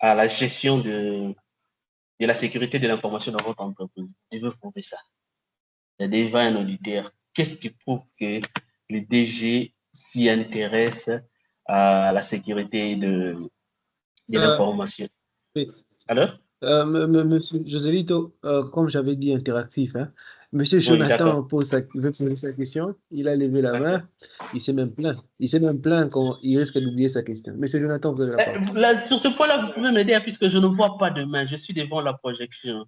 Speaker 1: la gestion de la sécurité de l'information dans votre entreprise. Vous devez prouver ça. devant un auditeur, qu'est-ce qui prouve que le DG s'y intéresse à la sécurité de
Speaker 2: Euh,
Speaker 1: l'information?
Speaker 2: oui.
Speaker 1: Alors?
Speaker 2: Monsieur Joselito, comme j'avais dit, interactif, hein. Monsieur
Speaker 1: Oui, d'accord.
Speaker 2: Jonathan veut poser sa question. Il a levé la
Speaker 1: D'accord.
Speaker 2: main. Il s'est même plaint. Il s'est même plaint qu'il risque d'oublier sa question. Monsieur Jonathan, vous avez la parole.
Speaker 1: Là, sur ce point-là, vous pouvez m'aider hein, puisque je ne vois pas de main. Je suis devant la projection.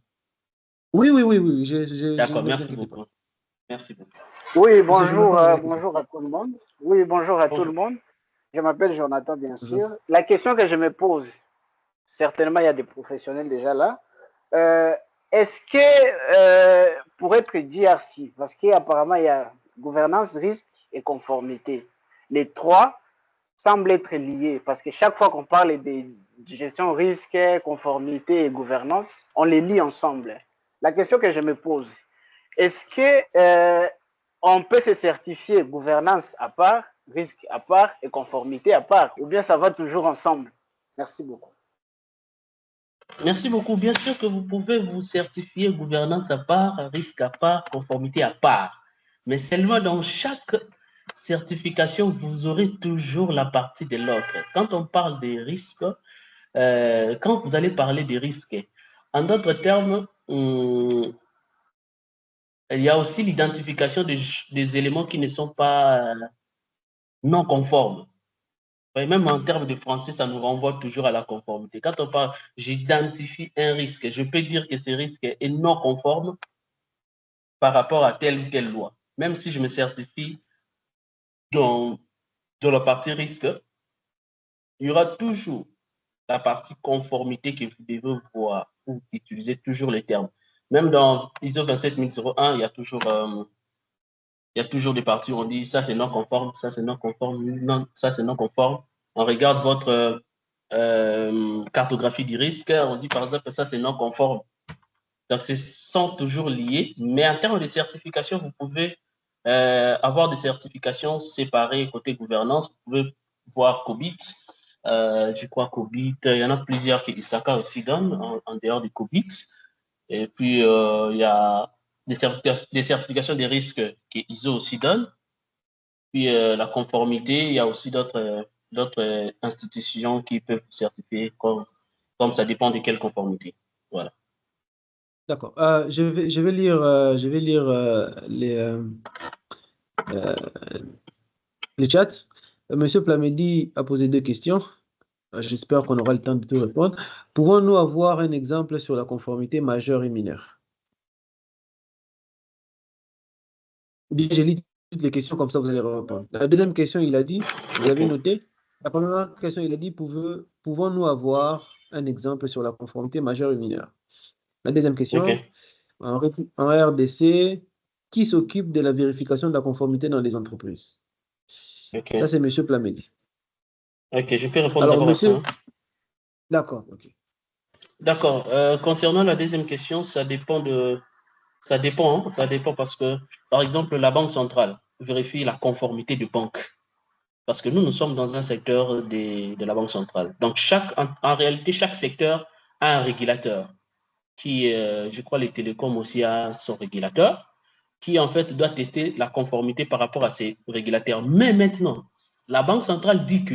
Speaker 2: Oui, oui, oui, oui.
Speaker 1: D'accord,
Speaker 2: Ne vous
Speaker 1: merci
Speaker 2: inquiétez pas.
Speaker 1: beaucoup. Merci beaucoup.
Speaker 4: Oui,
Speaker 2: Monsieur Jonathan,
Speaker 4: bonjour,
Speaker 2: vous avez la question.
Speaker 4: bonjour à tout le monde. Oui, bonjour à tout le
Speaker 1: Bonjour.
Speaker 4: monde. Je m'appelle Jonathan, bien
Speaker 2: Bonjour.
Speaker 4: sûr. La question que je me pose, certainement il y a des professionnels déjà là. Est-ce que pour être DRC, parce qu'apparemment il y a gouvernance, risque et conformité, les trois semblent être liés parce que chaque fois qu'on parle de gestion risque, conformité et gouvernance, on les lie ensemble. La question que je me pose, est-ce que on peut se certifier gouvernance à part, risque à part et conformité à part, ou bien ça va toujours ensemble? Merci beaucoup.
Speaker 1: Merci beaucoup. Bien sûr que vous pouvez vous certifier gouvernance à part, risque à part, conformité à part. Mais seulement dans chaque certification, vous aurez toujours la partie de l'autre. Quand on parle des risques, quand vous allez parler des risques, en d'autres termes, il y a aussi l'identification des éléments qui ne sont pas non conformes. Même en termes de français, ça nous renvoie toujours à la conformité. Quand on parle, j'identifie un risque, je peux dire que ce risque est non conforme par rapport à telle ou telle loi. Même si je me certifie dans, dans la partie risque, il y aura toujours la partie conformité que vous devez voir ou utiliser toujours les termes. Même dans ISO 27001, il y a toujours des parties où on dit ça c'est non conforme, ça c'est non conforme, non, ça c'est non conforme. On regarde votre cartographie du risque, on dit par exemple ça c'est non conforme. Donc, ce sont toujours liés, mais en termes de certification, vous pouvez avoir des certifications séparées côté gouvernance. Vous pouvez voir COBIT, je crois COBIT, il y en a plusieurs que ISACA aussi donne en dehors du COBIT. Et puis, il y a des certifications des risques que ISO aussi donne. Puis, la conformité, il y a aussi d'autres institutions qui peuvent certifier, comme ça dépend de quelle conformité. Voilà.
Speaker 2: D'accord. Je vais lire euh, les chats. Monsieur Plamedi a posé deux questions. J'espère qu'on aura le temps de tout répondre. Pouvons-nous avoir un exemple sur la conformité majeure et mineure? Bien, j'ai lu toutes les questions, comme ça vous allez répondre. La deuxième question, il a dit, vous avez
Speaker 1: OK.
Speaker 2: noté. La première question, il a dit, pouvons-nous avoir un exemple sur la conformité majeure et mineure? La deuxième question,
Speaker 1: OK.
Speaker 2: en RDC, qui s'occupe de la vérification de la conformité dans les entreprises? Ça,
Speaker 1: OK.
Speaker 2: c'est Monsieur Plamedi.
Speaker 1: OK, je peux répondre
Speaker 2: Alors,
Speaker 1: d'abord à ça.
Speaker 2: monsieur,
Speaker 1: Hein.
Speaker 2: d'accord, ok.
Speaker 1: D'accord. Concernant la deuxième question, ça dépend, hein. Ça dépend parce que, par exemple, la Banque centrale vérifie la conformité de banque. Parce que nous sommes dans un secteur de la Banque centrale. Donc, en réalité, chaque secteur a un régulateur qui, je crois, les télécoms aussi a son régulateur qui, en fait, doit tester la conformité par rapport à ces régulateurs. Mais maintenant, la Banque centrale dit que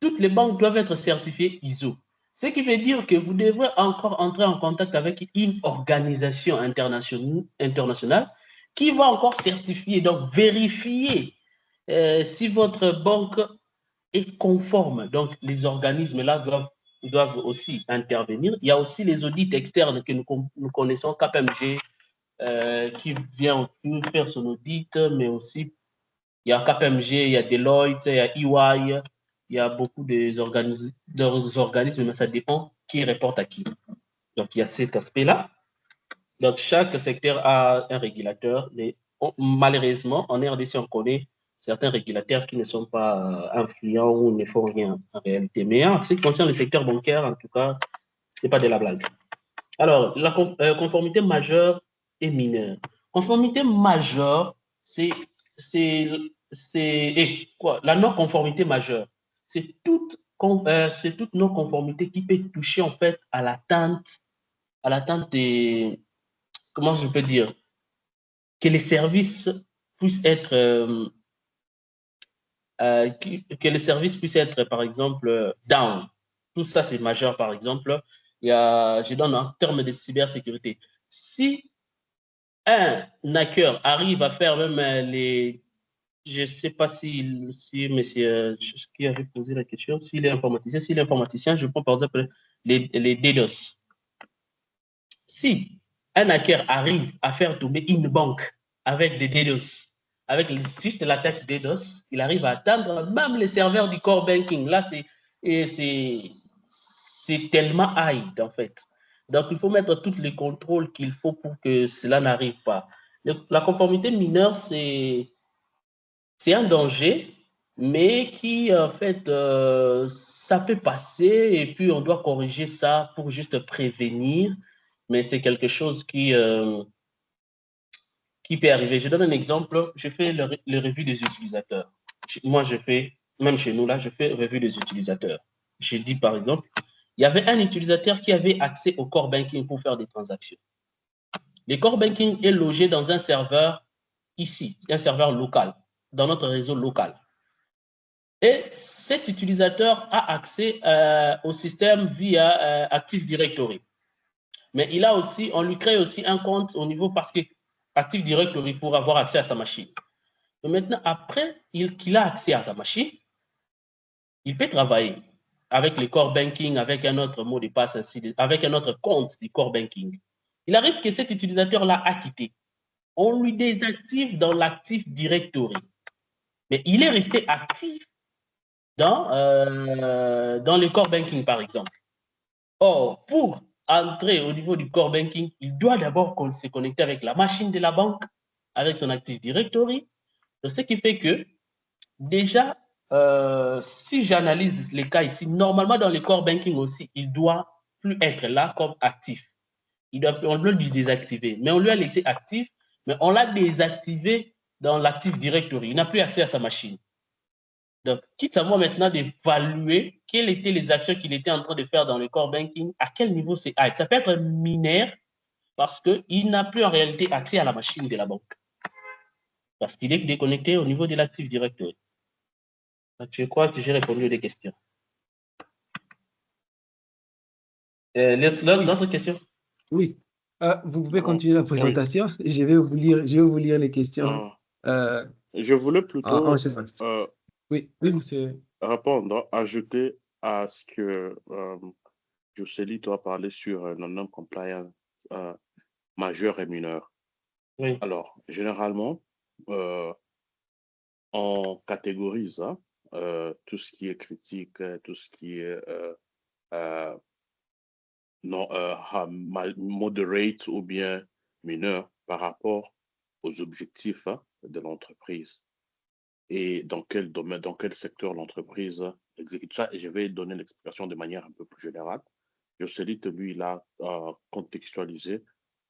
Speaker 1: toutes les banques doivent être certifiées ISO. Ce qui veut dire que vous devrez encore entrer en contact avec une organisation internationale qui va encore certifier, donc vérifier si votre banque est conforme. Donc, les organismes là doivent aussi intervenir. Il y a aussi les audits externes que nous connaissons, KPMG, qui vient faire son audit, mais aussi il y a KPMG, il y a Deloitte, il y a EY, il y a beaucoup d'organismes, mais ça dépend qui reporte à qui. Donc, il y a cet aspect-là. Donc, chaque secteur a un régulateur, mais malheureusement, en RDC, on connaît certains régulateurs qui ne sont pas influents ou ne font rien en réalité. Mais en ce qui concerne le secteur bancaire, en tout cas, ce n'est pas de la blague. Alors, la conformité majeure et mineure. Conformité majeure, c'est quoi? La non-conformité majeure. C'est toute non-conformité qui peut toucher en fait à l'atteinte des, comment je peux dire, que les services puissent être que les services puissent être, par exemple, down. Tout ça, c'est majeur, par exemple. Je donne en termes de cybersécurité. Si un hacker arrive à faire même les... Je ne sais pas si monsieur qui avait posé la question, s'il est informaticien, je prends par exemple les DDoS. Si un hacker arrive à faire tomber une banque avec des DDoS, avec juste l'attaque DDoS, il arrive à atteindre même les serveurs du core banking. Là, c'est tellement high, en fait. Donc, il faut mettre tous les contrôles qu'il faut pour que cela n'arrive pas. La conformité mineure, c'est un danger, mais qui, en fait, ça peut passer et puis on doit corriger ça pour juste prévenir, mais c'est quelque chose qui peut arriver. Je donne un exemple, je fais le revue des utilisateurs. Moi, je fais, même chez nous, là, je fais revue des utilisateurs. Je dis, par exemple, il y avait un utilisateur qui avait accès au core banking pour faire des transactions. Le core banking est logé dans un serveur ici, un serveur local, dans notre réseau local. Et cet utilisateur a accès au système via Active Directory. Mais il a aussi, on lui crée aussi un compte au niveau parce que Active Directory pour avoir accès à sa machine. Et maintenant, après qu'il a accès à sa machine, il peut travailler avec le core banking, avec un autre mot de passe, avec un autre compte du core banking. Il arrive que cet utilisateur-là a quitté. On lui désactive dans l'Active Directory. Mais il est resté actif dans le core banking, par exemple. Or, pour entrer au niveau du core banking, il doit d'abord se connecter avec la machine de la banque, avec son Active Directory. Ce qui fait que, déjà, si j'analyse les cas ici, normalement dans le core banking aussi, il doit plus être là comme actif. On doit lui désactiver, mais on lui a laissé actif, mais on l'a désactivé dans l'Active Directory. Il n'a plus accès à sa machine. Donc, quitte à moi maintenant d'évaluer quelles étaient les actions qu'il était en train de faire dans le core banking, à quel niveau c'est high. Ça peut être mineur parce qu'il n'a plus en réalité accès à la machine de la banque. Parce qu'il est déconnecté au niveau de l'Active Directory. Donc, je crois que j'ai répondu à des questions. L'autre question?
Speaker 2: Oui. Vous pouvez continuer la présentation. Oui. Je vais vous lire les questions.
Speaker 3: Je voulais plutôt
Speaker 2: oui, monsieur.
Speaker 3: Répondre, ajouter à ce que Jocely doit parler sur non-compliance majeur et mineur.
Speaker 1: Oui.
Speaker 3: Alors, généralement, on catégorise tout ce qui est critique, tout ce qui est moderate ou bien mineur par rapport aux objectifs de l'entreprise et dans quel domaine, dans quel secteur l'entreprise exécute ça. Et je vais donner l'explication de manière un peu plus générale. Jocely, lui, il a contextualisé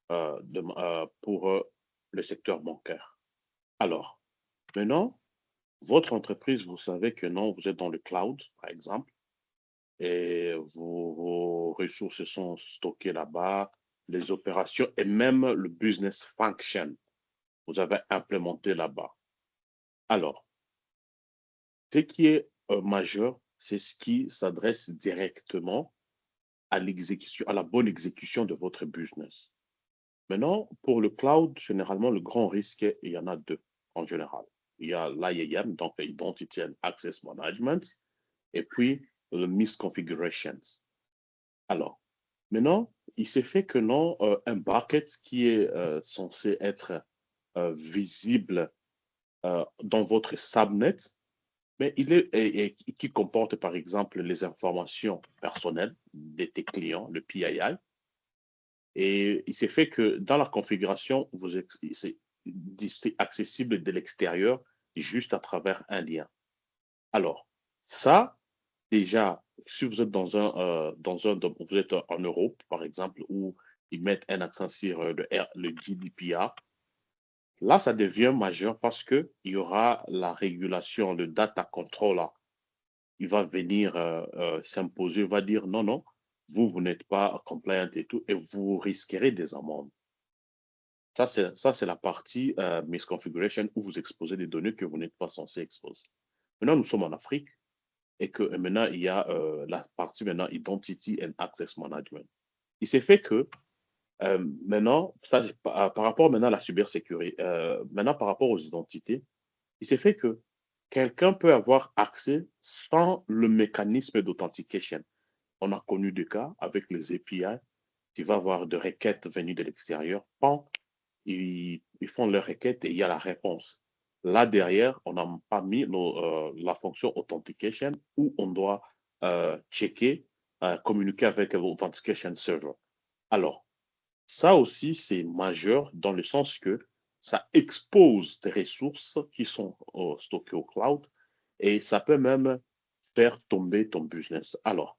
Speaker 3: pour le secteur bancaire. Alors, maintenant, votre entreprise, vous savez que non, vous êtes dans le cloud, par exemple, et vos ressources sont stockées là-bas, les opérations et même le business function, vous avez implémenté là-bas. Alors, ce qui est majeur, c'est ce qui s'adresse directement à l'exécution, à la bonne exécution de votre business. Maintenant, pour le cloud, généralement, le grand risque, il y en a deux en général. Il y a l'IAM, donc Identity and Access Management, et puis le misconfigurations. Alors, maintenant, il s'est fait que non, un bucket qui est censé être visible dans votre subnet, mais il est et qui comporte par exemple les informations personnelles de tes clients, le PII. Et il s'est fait que dans la configuration, c'est accessible de l'extérieur juste à travers un lien. Alors, ça, déjà, si vous êtes vous êtes en Europe, par exemple, où ils mettent un accent sur le GDPR, là, ça devient majeur parce qu'il y aura la régulation, le data controller. Il va venir s'imposer, il va dire non, non, vous n'êtes pas compliant et tout, et vous risquerez des amendes. Ça, c'est la partie misconfiguration où vous exposez des données que vous n'êtes pas censé exposer. Maintenant, nous sommes en Afrique et que maintenant, il y a la partie maintenant Identity and Access Management. Il s'est fait que maintenant, par rapport maintenant à la cybersécurité, maintenant par rapport aux identités, il s'est fait que quelqu'un peut avoir accès sans le mécanisme d'authentication. On a connu des cas avec les API. Tu vas avoir des requêtes venues de l'extérieur. Ils font leur requête et il y a la réponse. Là, derrière, on n'a pas mis la fonction authentication où on doit checker, communiquer avec l'authentication server. Alors, ça aussi, c'est majeur dans le sens que ça expose des ressources qui sont stockées au cloud et ça peut même faire tomber ton business. Alors,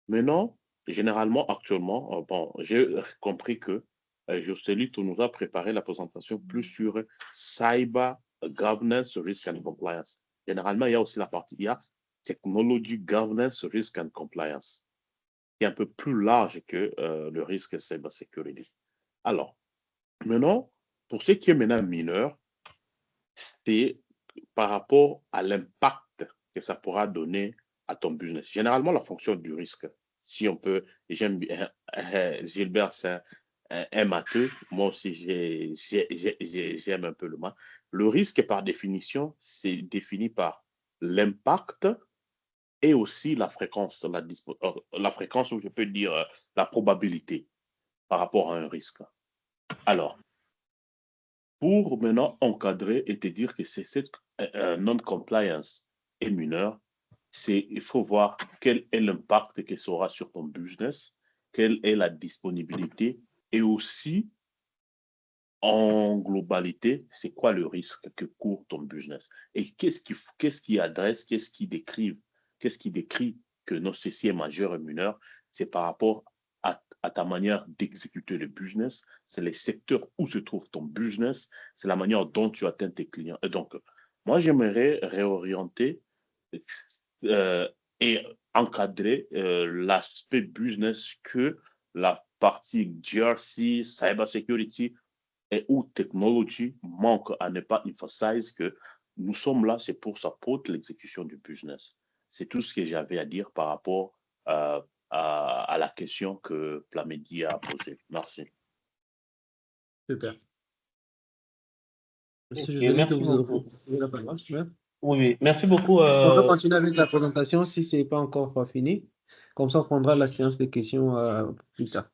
Speaker 3: maintenant, généralement, actuellement, bon, j'ai compris que Jocelyn nous a préparé la présentation plus sur Cyber Governance, Risk and Compliance. Généralement, il y a aussi la partie, il y a Technology Governance, Risk and Compliance, qui est un peu plus large que le risque cybersécurité. Alors, maintenant, pour ce qui est maintenant mineur, c'est par rapport à l'impact que ça pourra donner à ton business. Généralement, la fonction du risque, si on peut, j'aime bien, Gilbert, c'est un matheux, moi aussi j'aime un peu le maths. Le risque, par définition, c'est défini par l'impact et aussi la fréquence, la fréquence, ou je peux dire la probabilité par rapport à un risque. Alors, pour maintenant encadrer et te dire que c'est cette non-compliance est mineure, il faut voir quel est l'impact que ça aura sur ton business, quelle est la disponibilité et aussi en globalité, c'est quoi le risque que court ton business et qu'est-ce qui adresse, qu'est-ce qui décrit que ceci est majeur et mineur, c'est par rapport à ta manière d'exécuter le business, c'est les secteurs où se trouve ton business, c'est la manière dont tu atteins tes clients. Et donc, moi, j'aimerais réorienter et encadrer l'aspect business que la partie GRC, cybersecurity et où technology manque à ne pas emphasize que nous sommes là, c'est pour supporter l'exécution du business. C'est tout ce que j'avais à dire par rapport à la question que Plamedi a posée. Merci.
Speaker 2: Super.
Speaker 1: Ok,
Speaker 2: Je
Speaker 1: merci
Speaker 2: vous
Speaker 1: beaucoup.
Speaker 2: la parole.
Speaker 1: Oui, merci beaucoup.
Speaker 2: On peut continuer avec la présentation si ce n'est pas encore fini. Comme ça, on prendra la séance de questions plus tard.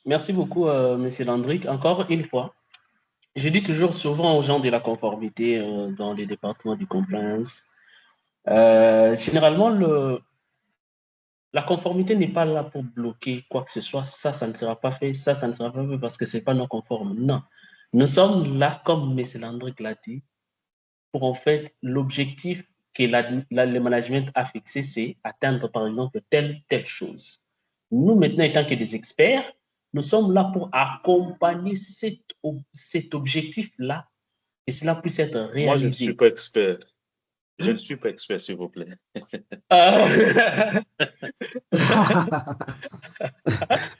Speaker 1: Merci beaucoup, Monsieur Landrick. Encore une fois, je dis toujours souvent aux gens de la conformité dans les départements du compliance, généralement, la conformité n'est pas là pour bloquer quoi que ce soit. Ça ne sera pas fait. Ça ne sera pas fait parce que ce n'est pas non conforme. Non. Nous sommes là, comme M. Landrick l'a dit, pour en fait, l'objectif que le management a fixé, c'est atteindre, par exemple, telle chose. Nous, maintenant, étant que des experts, nous sommes là pour accompagner cet objectif-là et cela puisse être réalisé.
Speaker 3: Moi, je ne suis pas expert. Je ne suis pas expert, s'il vous plaît.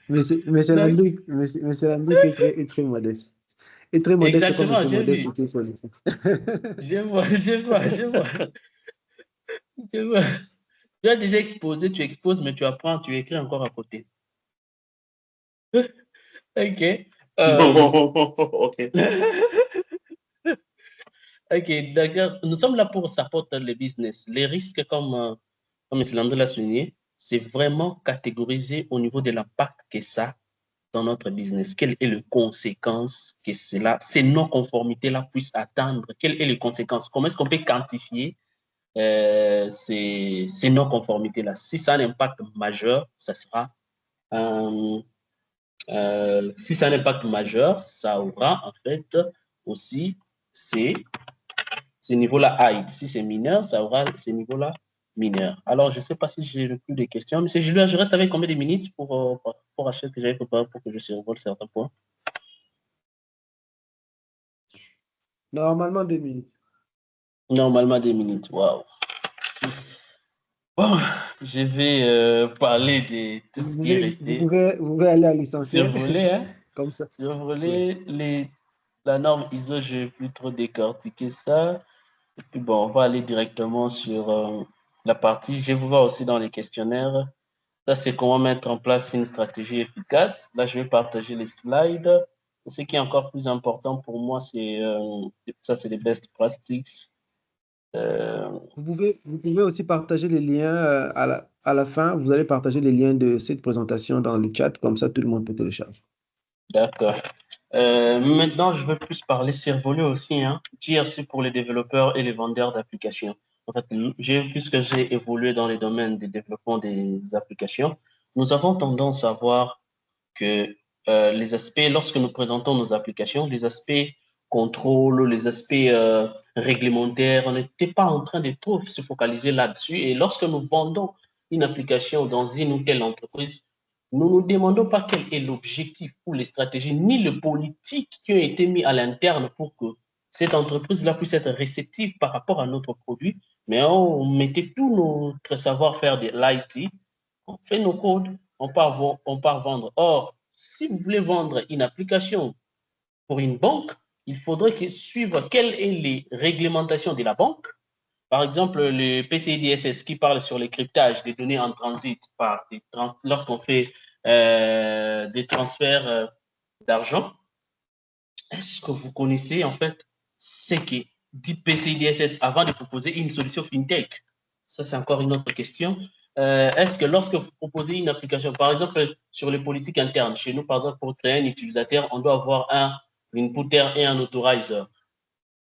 Speaker 2: Monsieur Landrick est très modeste. Et très modeste.
Speaker 1: Exactement,
Speaker 2: comme
Speaker 1: j'ai vu. Je vois. Tu as déjà exposé, tu exposes, mais tu apprends, tu écris encore à côté. OK.
Speaker 3: OK.
Speaker 1: OK, d'accord. Nous sommes là pour supporter le business. Les risques, comme M. Landry l'a souligné, c'est vraiment catégorisé au niveau de l'impact que ça dans notre business. Quelles sont les conséquences que ces non-conformités-là puissent atteindre? Quelles sont les conséquences? Comment est-ce qu'on peut quantifier ces non-conformités-là? Si ça a un impact majeur, ça sera si ça a un impact majeur, ça aura en fait aussi ces niveaux-là high. Si c'est mineur, ça aura ces niveaux-là mineurs. Alors, je ne sais pas si j'ai plus de questions. Monsieur Julien, je reste avec combien de minutes pour acheter ce que j'avais préparé pour que je survole certains points?
Speaker 2: Normalement, 2 minutes.
Speaker 1: Normalement, 2 minutes. Waouh. Bon, je vais parler de tout ce qui est resté.
Speaker 2: Vous pouvez aller à l'essentiel.
Speaker 1: Survolé, hein?
Speaker 2: comme ça.
Speaker 1: Sur
Speaker 2: Oui.
Speaker 1: la norme ISO, je vais plus trop décortiquer ça. Et puis bon, on va aller directement sur la partie. Je vais vous voir aussi dans les questionnaires. Ça, c'est comment mettre en place une stratégie efficace. Là, je vais partager les slides. Ce qui est encore plus important pour moi, ça, c'est les best practices.
Speaker 2: Vous pouvez aussi partager les liens à la fin. Vous allez partager les liens de cette présentation dans le chat, comme ça tout le monde peut télécharger.
Speaker 1: D'accord. Maintenant, je veux plus parler survolé aussi, hein. GRC pour les développeurs et les vendeurs d'applications. En fait, puisque j'ai évolué dans les domaines du développement des applications, nous avons tendance à voir que les aspects, lorsque nous présentons nos applications, les aspects contrôle, les aspects réglementaires, on n'était pas en train de trop se focaliser là-dessus. Et lorsque nous vendons une application dans une ou telle entreprise, nous ne nous demandons pas quel est l'objectif ou les stratégies, ni les politiques qui ont été mis à l'interne pour que cette entreprise-là puisse être réceptive par rapport à notre produit, mais on mettait tout notre savoir-faire de l'IT, on fait nos codes, on part vendre. Or, si vous voulez vendre une application pour une banque, il faudrait suivre quelles sont les réglementations de la banque. Par exemple, le PCI DSS qui parle sur les cryptages des données en transit lorsqu'on fait des transferts d'argent. Est-ce que vous connaissez en fait ce qui dit PCI DSS avant de proposer une solution fintech? Ça, c'est encore une autre question. Est-ce que lorsque vous proposez une application, par exemple, sur les politiques internes, chez nous, par exemple, pour créer un utilisateur, on doit avoir un inputter et un authorizer.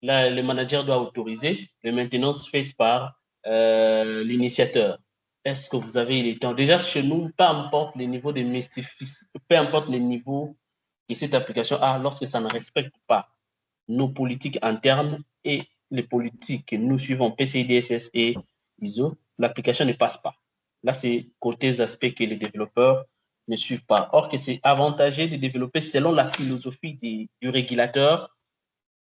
Speaker 1: Là, le manager doit autoriser les maintenances faites par l'initiateur. Est-ce que vous avez le temps? Déjà, chez nous, peu importe les niveaux de mystification, peu importe les niveaux que cette application a, lorsque ça ne respecte pas nos politiques internes et les politiques que nous suivons, PCI DSS et ISO, l'application ne passe pas. Là, c'est côté aspects que les développeurs ne suivent pas. Or, que c'est avantageux de développer selon la philosophie du régulateur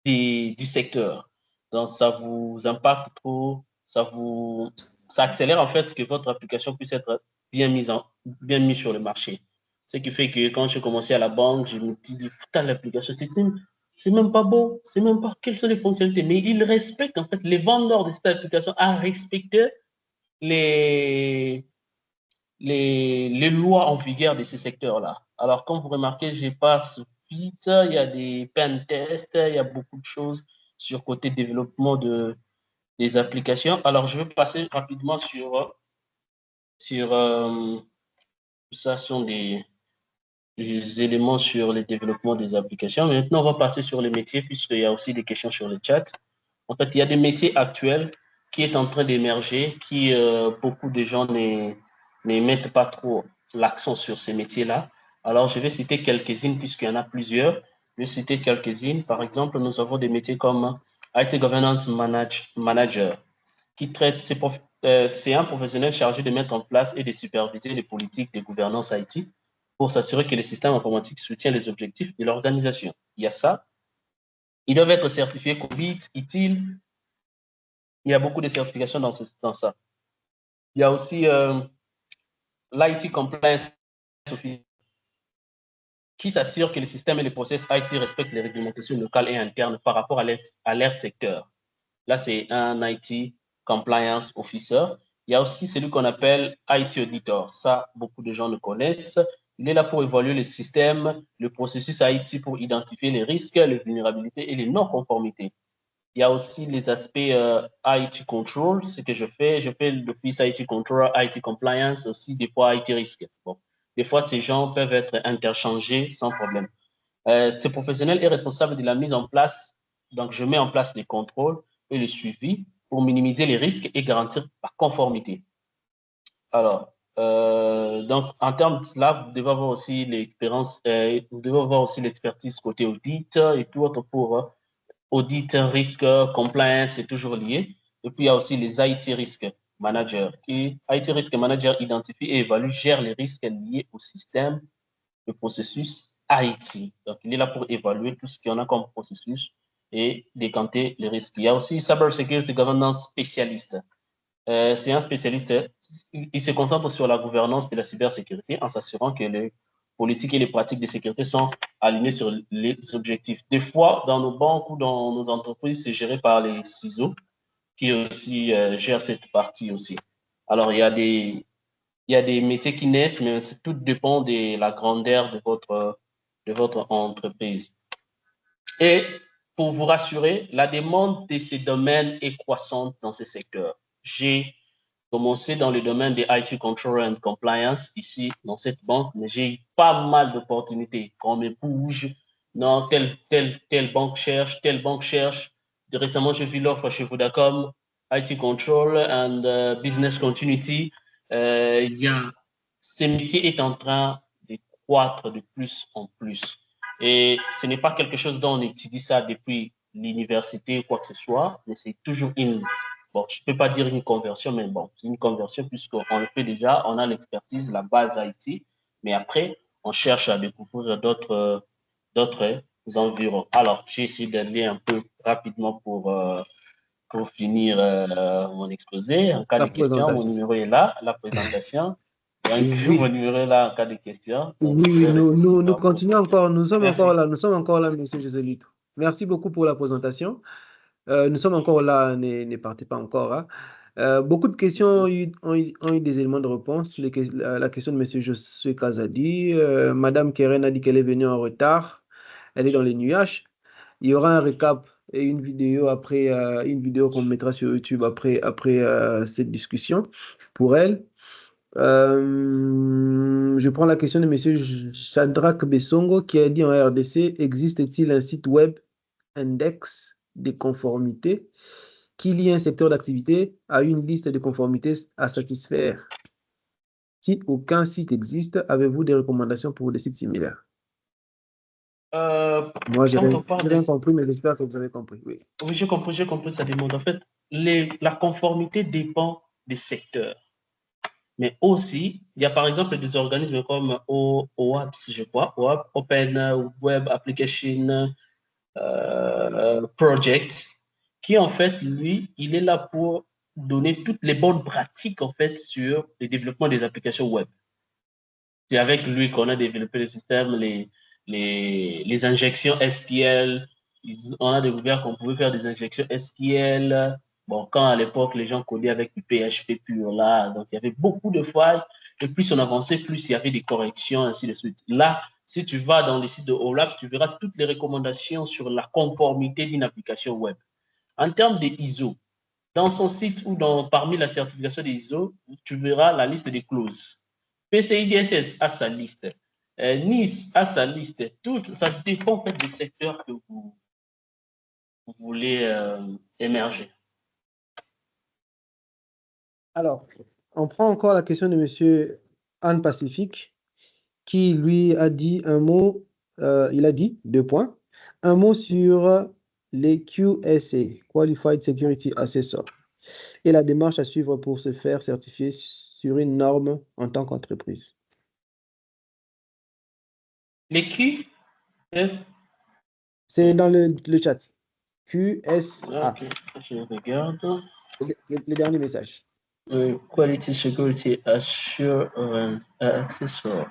Speaker 1: du secteur. Donc, ça vous impacte trop, ça accélère en fait que votre application puisse être bien mise sur le marché. Ce qui fait que quand j'ai commencé à la banque, je me dis, putain, l'application, c'est même pas beau, c'est même pas quelles sont les fonctionnalités, mais ils respectent en fait les vendeurs de cette application à respecter les, les lois en vigueur de ces secteurs-là. Alors, comme vous remarquez, je passe vite, il y a des pen tests, il y a beaucoup de choses sur côté développement des applications. Alors, je vais passer rapidement sur ça sont des éléments sur le développement des applications. Maintenant, on va passer sur les métiers, puisqu'il y a aussi des questions sur le chat. En fait, il y a des métiers actuels qui est en train d'émerger, qui beaucoup de gens ne mettent pas trop l'accent sur ces métiers-là. Alors, je vais citer quelques-unes, puisqu'il y en a plusieurs. Je vais citer quelques-unes. Par exemple, nous avons des métiers comme IT Governance Manager, qui traite, c'est un professionnel chargé de mettre en place et de superviser les politiques de gouvernance IT pour s'assurer que les systèmes informatiques soutiennent les objectifs de l'organisation. Il y a ça. Ils doivent être certifiés COVID, ITIL. Il y a beaucoup de certifications dans ça. Il y a aussi l'IT Compliance Officer qui s'assure que les systèmes et les process IT respectent les réglementations locales et internes par rapport à leur secteur. Là, c'est un IT Compliance Officer. Il y a aussi celui qu'on appelle IT Auditor. Ça, beaucoup de gens le connaissent. Il est là pour évaluer les systèmes, le processus IT pour identifier les risques, les vulnérabilités et les non-conformités. Il y a aussi les aspects IT Control, ce que je fais depuis IT Control, IT Compliance, aussi des fois IT Risk. Bon. Des fois, ces gens peuvent être interchangés sans problème. Ce professionnel est responsable de la mise en place, donc je mets en place les contrôles et le suivi pour minimiser les risques et garantir la conformité. Alors, donc en termes de cela, vous devez avoir aussi l'expérience, vous devez avoir aussi l'expertise côté audit et tout autre pour audit, risque, compliance, c'est toujours lié. Et puis il y a aussi les IT Risk Manager qui, IT Risk Manager identifie et évalue, gère les risques liés au système, le processus IT. Donc, il est là pour évaluer tout ce qu'il y en a comme processus et décanter les risques. Il y a aussi Cyber Security Governance Spécialiste. C'est un spécialiste, il se concentre sur la gouvernance de la cybersécurité en s'assurant que le politiques et les pratiques de sécurité sont alignées sur les objectifs. Des fois, dans nos banques ou dans nos entreprises, c'est géré par les CISO qui aussi gèrent cette partie aussi. Alors, il y a des métiers qui naissent, mais tout dépend de la grandeur de votre entreprise. Et pour vous rassurer, la demande de ces domaines est croissante dans ces secteurs. J'ai commencé dans le domaine des IT Control and Compliance ici dans cette banque, mais j'ai eu pas mal d'opportunités. Quand on me bouge, non, telle banque cherche, telle banque cherche. Récemment, j'ai vu l'offre chez Vodacom, IT Control and Business Continuity. Ce métier est en train de croître de plus en plus. Et ce n'est pas quelque chose dont on étudie ça depuis l'université ou quoi que ce soit, mais c'est toujours bon, je ne peux pas dire une conversion, mais bon, c'est une conversion puisqu'on le fait déjà, on a l'expertise, la base IT, mais après, on cherche à découvrir d'autres environs. Alors, j'ai essayé d'aller un peu rapidement pour finir mon exposé. En cas
Speaker 2: La
Speaker 1: de questions, mon
Speaker 2: présentation.
Speaker 1: numéro est là, la présentation. Donc, mon
Speaker 2: Oui,
Speaker 1: numéro est là en cas de questions. Donc, je
Speaker 2: oui,
Speaker 1: vais rester
Speaker 2: nous
Speaker 1: pour
Speaker 2: continuons
Speaker 1: questions.
Speaker 2: encore,
Speaker 1: Merci.
Speaker 2: nous sommes encore là, Monsieur José Lito. Merci beaucoup pour la présentation. Nous sommes encore là, ne partez pas encore, hein. Beaucoup de questions ont eu des éléments de réponse. La question de M. Josué Kazadi, Madame Keren a dit qu'elle est venue en retard. Elle est dans les nuages. Il y aura un récap et une vidéo après, une vidéo qu'on mettra sur YouTube après cette discussion pour elle. Je prends la question de M. Shadrach Bessongo qui a dit en RDC, existe-t-il un site web index des conformités qui lie un secteur d'activité à une liste de conformités à satisfaire? Si aucun site existe, avez-vous des recommandations pour des sites similaires? Moi, j'ai
Speaker 1: Quand on parle
Speaker 2: rien compris, mais j'espère que vous avez compris. Oui.
Speaker 1: Oui, j'ai compris sa demande. En fait, la conformité dépend des secteurs. Mais aussi, il y a par exemple des organismes comme OAPS, je crois, OAP, Open Web Application Project, qui en fait, lui, il est là pour donner toutes les bonnes pratiques en fait sur le développement des applications web. C'est avec lui qu'on a développé le système, les injections SQL. On a découvert qu'on pouvait faire des injections SQL. Bon, quand à l'époque, les gens codaient avec du PHP pur, là, donc il y avait beaucoup de failles. Et plus on avançait, plus il y avait des corrections, ainsi de suite. Là, si tu vas dans le site de OLAP, tu verras toutes les recommandations sur la conformité d'une application web. En termes de ISO, dans son site ou parmi la certification des ISO, tu verras la liste des clauses. PCI DSS a sa liste. Nice a sa liste. Tout ça dépend en fait du secteur que vous voulez émerger.
Speaker 2: Alors, on prend encore la question de M. Anne Pacifique, qui lui a dit un mot, il a dit, 2 points, un mot sur les QSA, Qualified Security Assessor, et la démarche à suivre pour se faire certifier sur une norme en tant qu'entreprise.
Speaker 1: Les Q, F,
Speaker 2: C'est dans le chat. QSA,
Speaker 1: ok, je regarde.
Speaker 2: le dernier message.
Speaker 1: Quality Security Assurance Accessor.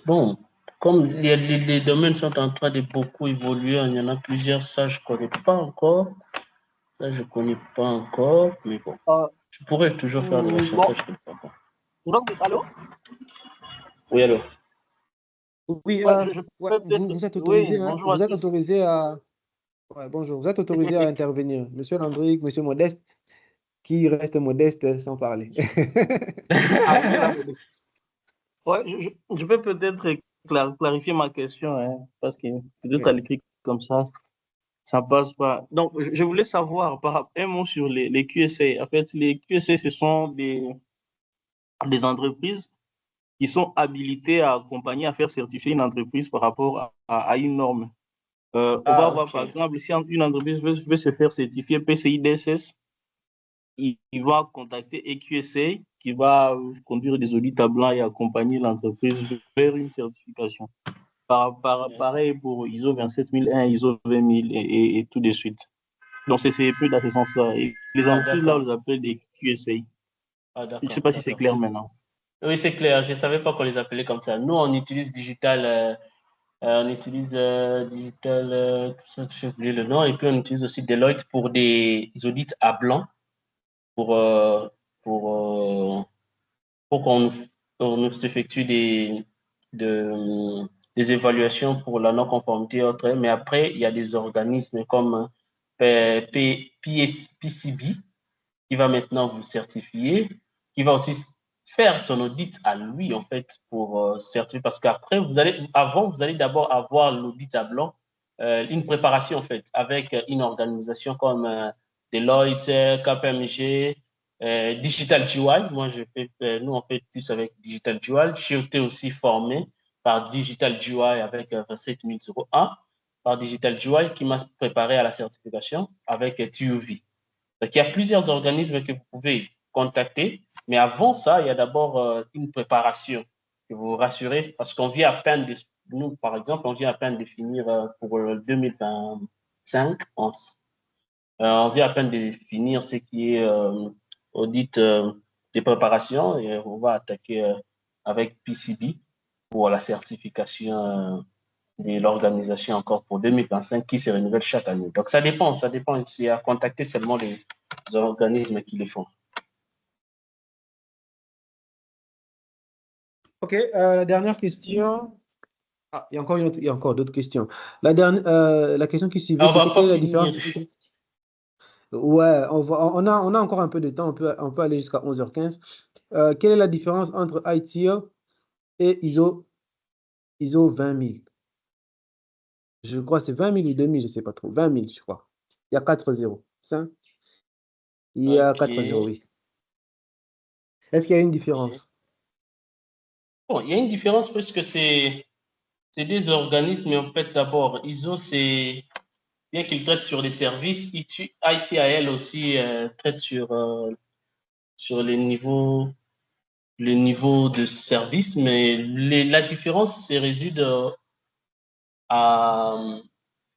Speaker 1: Bon, comme les domaines sont en train de beaucoup évoluer, il y en a plusieurs, ça je ne connais pas encore. Ça, je ne connais pas encore, mais bon. Je pourrais toujours faire des recherches, ça, je ne connais pas encore.
Speaker 4: Allô?
Speaker 1: Oui, allô?
Speaker 2: Oui,
Speaker 4: Ouais,
Speaker 2: ouais,
Speaker 4: peux peut-être.
Speaker 2: vous êtes
Speaker 4: Oui,
Speaker 2: autorisé, hein,
Speaker 4: bonjour à
Speaker 2: vous êtes
Speaker 4: tous.
Speaker 2: autorisé à... Ouais, bonjour, vous êtes autorisé à intervenir. Monsieur Landric, Monsieur Modeste, qui reste modeste sans parler.
Speaker 4: Arrivé là, ouais, je peux peut-être clarifier ma question, hein, parce que peut-être à
Speaker 2: Oui.
Speaker 4: l'écrit comme ça passe pas. Donc, je voulais savoir un mot sur les QSA. En fait, les QSA, ce sont des entreprises qui sont habilitées à accompagner, à faire certifier une entreprise par rapport à une norme. On va voir, par exemple, si une entreprise veut se faire certifier PCI DSS, il va contacter EQSA qui va conduire des audits à blanc et accompagner l'entreprise vers une certification. Pareil pour ISO 27001, ISO 20000 et tout de suite. Donc, c'est un peu dans ce sens-là. Et les entreprises, là, on les appelle des QSA. Je ne sais pas si c'est clair maintenant.
Speaker 1: Oui, c'est clair. Je ne savais pas qu'on les appelait comme ça. Nous, on utilise digital, j'ai oublié le nom, et puis on utilise aussi Deloitte pour des audits à blanc, pour, euh, pour, euh, pour qu'on nous effectue de- des évaluations pour la non-conformité et autres. Mais après, il y a des organismes comme PCB qui va maintenant vous certifier, qui va aussi faire son audit à lui, en fait, pour certifier. Parce qu'après, vous allez d'abord avoir l'audit à blanc, une préparation, en fait, avec une organisation comme Deloitte, KPMG, Digital GUI. Nous, on fait plus avec Digital GUI. J'ai été aussi formé par Digital GUI avec 27001, par Digital GUI qui m'a préparé à la certification avec TUV. Donc, il y a plusieurs organismes que vous pouvez contacter, mais avant ça, il y a d'abord une préparation que vous vous rassurez, parce qu'on vient à peine de, nous, par exemple, on vient à peine de finir pour 2025, on vient à peine de finir ce qui est audit des préparations et on va attaquer avec PCB pour la certification de l'organisation encore pour 2025 qui se renouvelle chaque année. Donc ça dépend. Il y a contacter seulement les organismes qui les font.
Speaker 2: Ok, la dernière question. Ah, il y a encore d'autres questions. La question qui suivait,
Speaker 1: On va
Speaker 2: c'était quelle est
Speaker 1: pas
Speaker 2: la
Speaker 1: finir.
Speaker 2: différence entre... Ouais, on a encore un peu de temps, on peut aller jusqu'à 11h15. Quelle est la différence entre ITIL et ISO 20 000? Je crois que c'est 20 000 ou 2000, je ne sais pas trop. 20 000, je crois. Il y a 4 zéros. Ça, il y a 4 zéros,
Speaker 1: Ok.
Speaker 2: oui. Est-ce qu'il y a une différence?
Speaker 1: Bon, il y a une différence parce que c'est des organismes, en fait, d'abord, ISO, c'est bien qu'ils traitent sur les services, ITIL aussi traite sur les niveaux de service, mais la différence se résume à,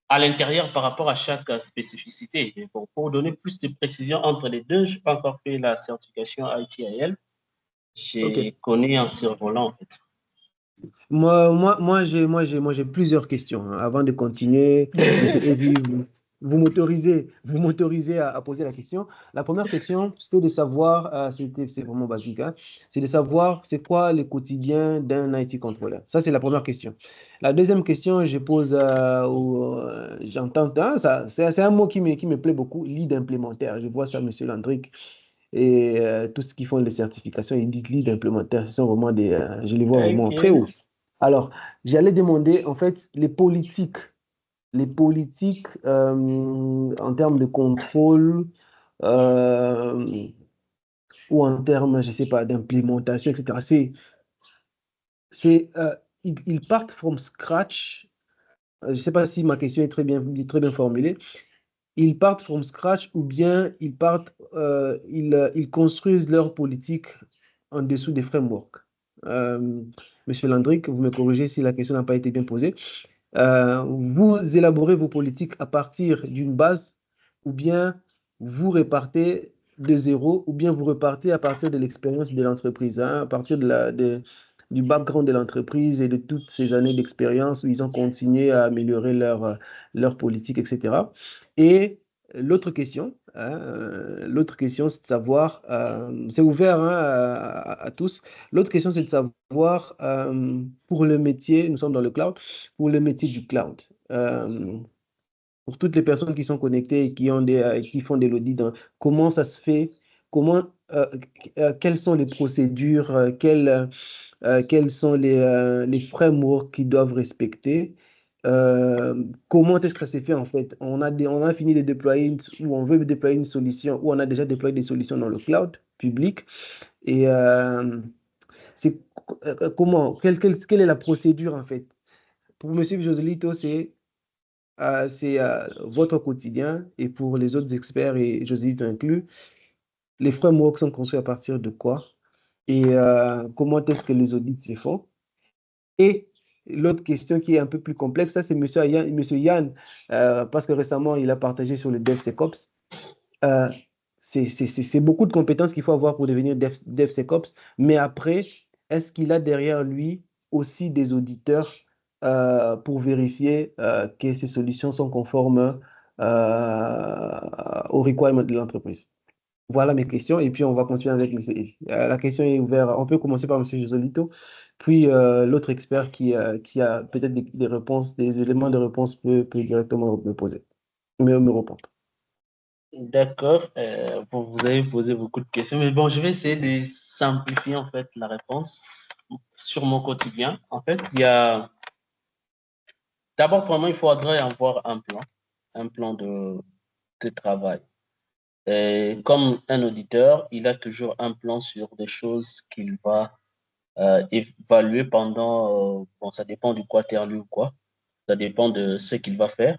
Speaker 1: à l'intérieur par rapport à chaque spécificité. Et bon, pour donner plus de précision entre les deux, je n'ai pas encore fait la certification ITIL.
Speaker 2: Ok.
Speaker 1: J'ai connu en survolant, en fait.
Speaker 2: Moi, j'ai plusieurs questions, hein. Avant de continuer, Monsieur Evie, vous m'autorisez à poser la question. La première question, c'est de savoir, c'est vraiment basique, hein, c'est de savoir c'est quoi le quotidien d'un IT controller. Ça, c'est la première question. La deuxième question, je pose j'entends, hein, ça, c'est un mot qui me plaît beaucoup, lead implémentaire. Je vois ça, Monsieur Landrick. Et tout ce qui font les certifications, ils disent lead implémentaire. Ce sont vraiment je les vois vraiment très
Speaker 1: Ok.
Speaker 2: haut. Alors, j'allais demander, en fait, les politiques en termes de contrôle euh, ou en termes, je ne sais pas, d'implémentation, etc. Ils partent from scratch. Je ne sais pas si ma question est très bien formulée. Ils partent from scratch ou bien ils construisent leur politique en dessous des frameworks. Euh, Monsieur Landrick, vous me corrigez si la question n'a pas été bien posée. Vous élaborez vos politiques à partir d'une base ou bien vous repartez de zéro ou bien vous repartez à partir de l'expérience de l'entreprise, hein, à partir du background de l'entreprise et de toutes ces années d'expérience où ils ont continué à améliorer leur politique, etc. Et l'autre question, c'est de savoir, c'est ouvert, hein, à tous. L'autre question, c'est de savoir, pour le métier, nous sommes dans le cloud, pour le métier du cloud. Pour toutes les personnes qui sont connectées et qui font de l'audit, hein, comment ça se fait? Comment, quelles sont les procédures? Quels sont les frameworks qu'ils doivent respecter? Comment est-ce que ça s'est fait en fait? On a fini de déployer ou on veut déployer une solution, ou on a déjà déployé des solutions dans le cloud public. Et c'est quelle est la procédure en fait? Pour Monsieur Joselito, c'est votre quotidien, et pour les autres experts, et Joselito inclus, les frameworks sont construits à partir de quoi? Et comment est-ce que les audits se font? Et l'autre question qui est un peu plus complexe, ça c'est Monsieur Yann, parce que récemment il a partagé sur le DevSecOps. C'est beaucoup de compétences qu'il faut avoir pour devenir DevSecOps, mais après, est-ce qu'il a derrière lui aussi des auditeurs pour vérifier que ces solutions sont conformes aux requirements de l'entreprise? Voilà mes questions et puis on va continuer avec M. Efi. La question est ouverte. On peut commencer par M. Josolito, puis l'autre expert qui a peut-être des réponses, des éléments de réponse peut directement me poser, me répondre.
Speaker 1: D'accord. Vous avez posé beaucoup de questions, mais bon, je vais essayer de simplifier en fait la réponse sur mon quotidien. En fait, il y a d'abord, pour moi, il faudrait avoir un plan de travail. Et comme un auditeur, il a toujours un plan sur des choses qu'il va évaluer pendant, bon, ça dépend du quaternaire ou quoi, ça dépend de ce qu'il va faire.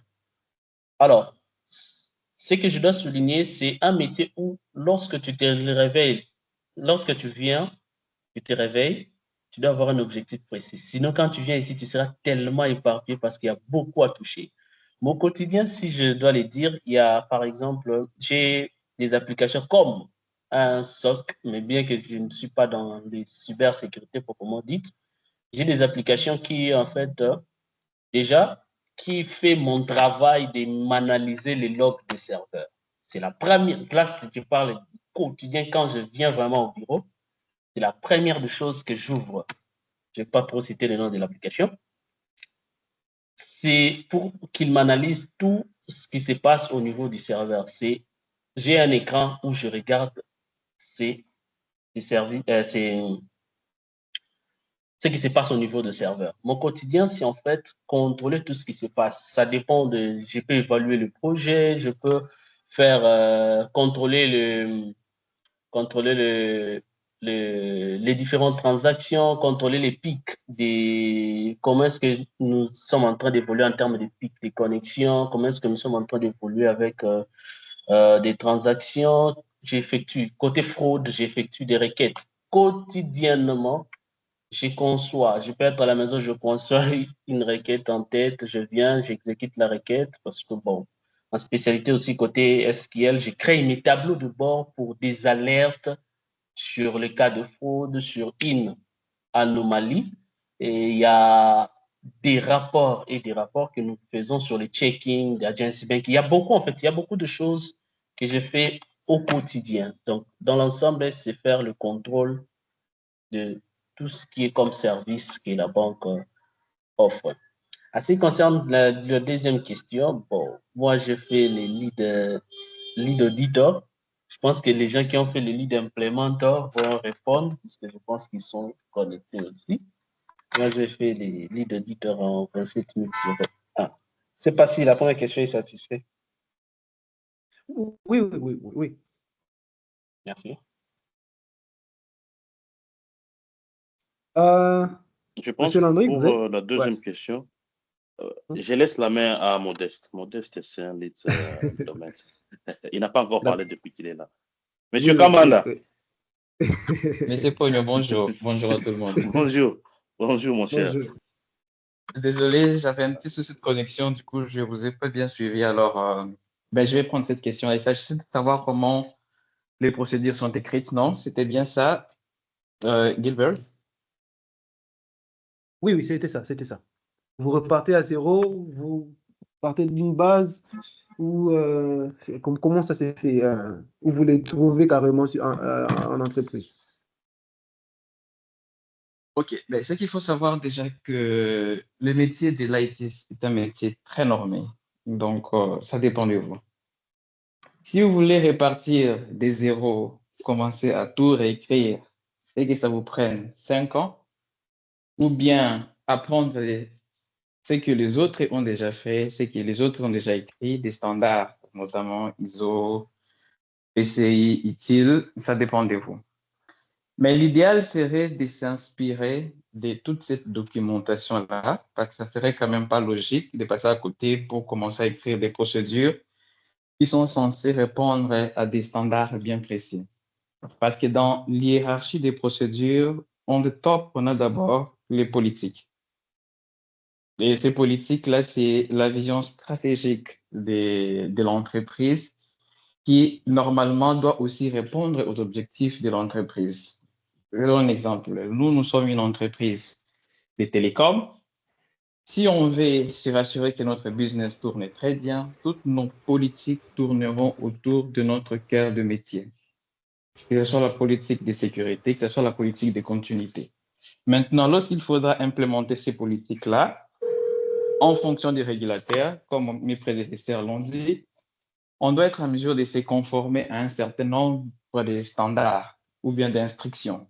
Speaker 1: Alors, ce que je dois souligner, c'est un métier où lorsque tu te réveilles, lorsque tu viens, tu te réveilles, tu dois avoir un objectif précis. Sinon, quand tu viens ici, tu seras tellement éparpillé parce qu'il y a beaucoup à toucher. Mon quotidien, si je dois le dire, il y a par exemple, j'ai des applications comme un SOC, mais bien que je ne suis pas dans les cybersécurités proprement dites, j'ai des applications qui, en fait, déjà, qui fait mon travail de m'analyser les logs des serveurs. C'est la première, là, si je parle du quotidien, quand je viens vraiment au bureau, c'est la première des choses que j'ouvre. Je ne vais pas trop citer le nom de l'application. C'est pour qu'il m'analyse tout ce qui se passe au niveau du serveur. J'ai un écran où je regarde ces services, ce qui se passe au niveau de serveur. Mon quotidien, c'est en fait contrôler tout ce qui se passe. Ça dépend de, je peux évaluer le projet, je peux faire contrôler les différentes transactions, contrôler les pics comment est-ce que nous sommes en train d'évoluer en termes de pics de connexion, comment est-ce que nous sommes en train d'évoluer avec des transactions. Côté fraude, j'effectue des requêtes quotidiennement. Je peux être à la maison, je conçois une requête en tête, je viens, j'exécute la requête parce que, bon, en spécialité aussi côté SQL, j'ai créé mes tableaux de bord pour des alertes sur les cas de fraude, sur une anomalie. Et il y a des rapports et des rapports que nous faisons sur les check-in d'Agency Bank. Il y a beaucoup, en fait, il y a beaucoup de choses que je fais au quotidien. Donc, dans l'ensemble, c'est faire le contrôle de tout ce qui est comme service que la banque offre. En ce qui concerne la deuxième question, bon, moi, j'ai fait les lead auditor. Je pense que les gens qui ont fait les lead implementor vont répondre, puisque je pense qu'ils sont connectés aussi. Moi, j'ai fait les lead auditor en 27 000. Ah, c'est pas si la première question est satisfaite.
Speaker 2: Oui.
Speaker 1: Merci.
Speaker 3: Je pense
Speaker 2: Monsieur
Speaker 3: que
Speaker 2: Landry,
Speaker 3: pour
Speaker 2: vous êtes...
Speaker 3: la deuxième question, je laisse la main à Modeste. Modeste, c'est un lead domaine. Il n'a pas encore parlé depuis qu'il est là. Monsieur Kamanda.
Speaker 5: Monsieur Pogno, bonjour. Bonjour à tout le monde.
Speaker 3: Bonjour. Bonjour, mon cher.
Speaker 2: Bonjour.
Speaker 5: Désolé, j'avais un petit souci de connexion, du coup, je ne vous ai pas bien suivi. Alors, je vais prendre cette question. Il s'agissait de savoir comment les procédures sont écrites, non? C'était bien ça, Gilbert?
Speaker 2: Oui, c'était ça. Vous repartez à zéro, vous partez d'une base ou comment ça s'est fait? Ou vous les trouvez carrément en entreprise?
Speaker 5: OK. Ce qu'il faut savoir déjà que le métier de l'IT est un métier très normé. Donc, ça dépend de vous. Si vous voulez répartir des zéros, commencer à tout réécrire et que ça vous prenne 5 ans, ou bien apprendre ce que les autres ont déjà fait, ce que les autres ont déjà écrit, des standards, notamment ISO, PCI, ITIL, ça dépend de vous. Mais l'idéal serait de s'inspirer de toute cette documentation-là, parce que ça serait quand même pas logique de passer à côté pour commencer à écrire des procédures qui sont censées répondre à des standards bien précis. Parce que dans l'hiérarchie des procédures, on a d'abord les politiques. Et ces politiques-là, c'est la vision stratégique de l'entreprise qui, normalement, doit aussi répondre aux objectifs de l'entreprise. je donne un exemple. Nous sommes une entreprise de télécom. Si on veut se rassurer que notre business tourne très bien, toutes nos politiques tourneront autour de notre cœur de métier. Que ce soit la politique de sécurité, que ce soit la politique de continuité. Maintenant, lorsqu'il faudra implémenter ces politiques-là, en fonction des régulateurs, comme mes prédécesseurs l'ont dit, on doit être en mesure de se conformer à un certain nombre de standards ou bien d'instructions.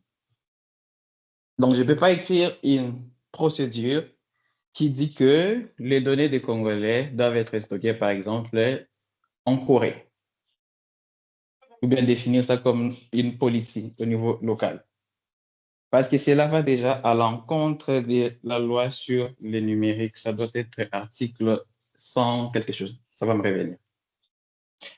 Speaker 5: Donc, je ne peux pas écrire une procédure qui dit que les données des Congolais doivent être stockées, par exemple, en Corée, ou bien définir ça comme une policy au niveau local. Parce que cela va déjà à l'encontre de la loi sur le numérique. Ça doit être article 100 quelque chose. Ça va me revenir.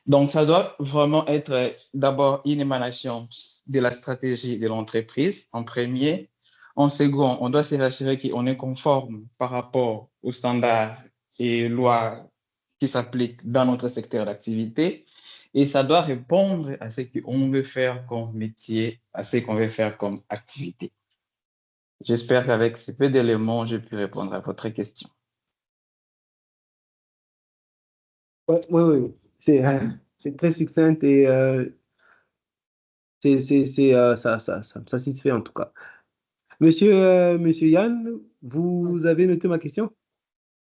Speaker 5: Donc, ça doit vraiment être d'abord une émanation de la stratégie de l'entreprise en premier. En second, on doit s'assurer qu'on est conforme par rapport aux standards et lois qui s'appliquent dans notre secteur d'activité. Et ça doit répondre à ce qu'on veut faire comme métier, à ce qu'on veut faire comme activité. J'espère qu'avec ces peu d'éléments, j'ai pu répondre à votre question.
Speaker 2: Oui. C'est très succinct et ça me satisfait en tout cas. Monsieur Yann, vous avez noté ma question?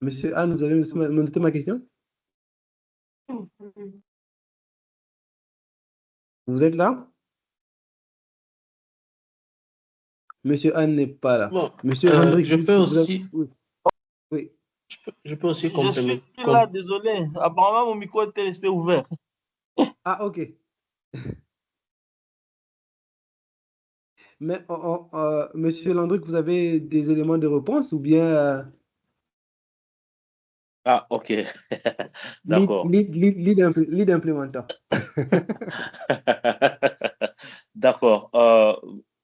Speaker 2: Monsieur Anne, vous avez noté ma question? Vous êtes là? Monsieur Anne n'est pas là.
Speaker 1: Bon,
Speaker 2: Monsieur Hendrik,
Speaker 1: je peux
Speaker 2: vous avez...
Speaker 1: aussi,
Speaker 2: Oui.
Speaker 1: je peux aussi
Speaker 6: Je
Speaker 1: complémenter.
Speaker 6: suis là, désolé. Apparemment, mon micro était resté ouvert.
Speaker 2: Ah, ok. Mais Monsieur Landric, vous avez des éléments de réponse ou bien
Speaker 3: Ah, ok. D'accord.
Speaker 2: lead implémentant?
Speaker 3: D'accord.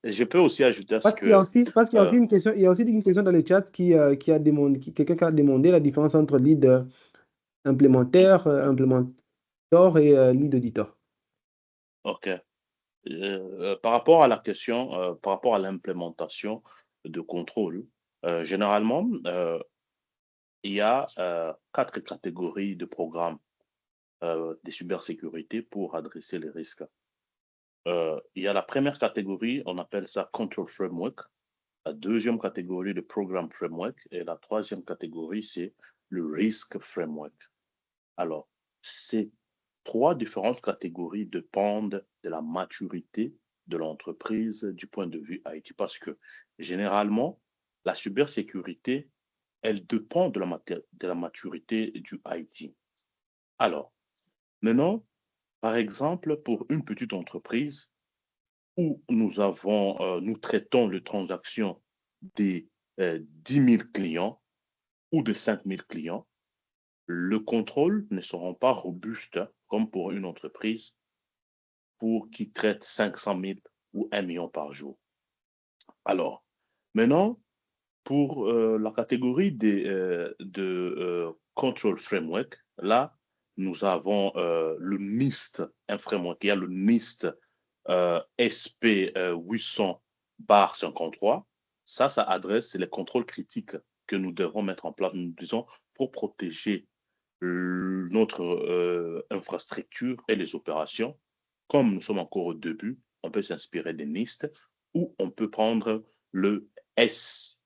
Speaker 3: Je peux aussi ajouter à ce que
Speaker 2: Parce qu'il y a aussi une question, il y a aussi une question dans le chat qui a demandé, quelqu'un qui a demandé la différence entre lead implémentaire, implémenteur et lead auditor.
Speaker 3: ok. Par rapport à la question, par rapport à l'implémentation de contrôle, généralement, il y a 4 catégories de programmes de cybersécurité pour adresser les risques. Il y a la première catégorie, on appelle ça Control Framework. La deuxième catégorie, le Program Framework. Et la troisième catégorie, c'est le Risk Framework. Alors, ces 3 différentes catégories dépendent de la maturité de l'entreprise du point de vue IT. Parce que généralement, la cybersécurité, elle dépend de la maturité du IT. Alors, maintenant, par exemple, pour une petite entreprise où nous traitons les transactions des 10 000 clients ou de 5 000 clients, le contrôle ne sera pas robuste comme pour une entreprise qui traite 500 000 ou 1 million par jour. Alors, maintenant, pour la catégorie de Control Framework, là, nous avons le NIST, un framework. Il y a le NIST SP 800/53. Ça adresse les contrôles critiques que nous devons mettre en place, nous disons, pour protéger notre infrastructure et les opérations. Comme nous sommes encore au début, on peut s'inspirer des NIST ou on peut prendre le CIS,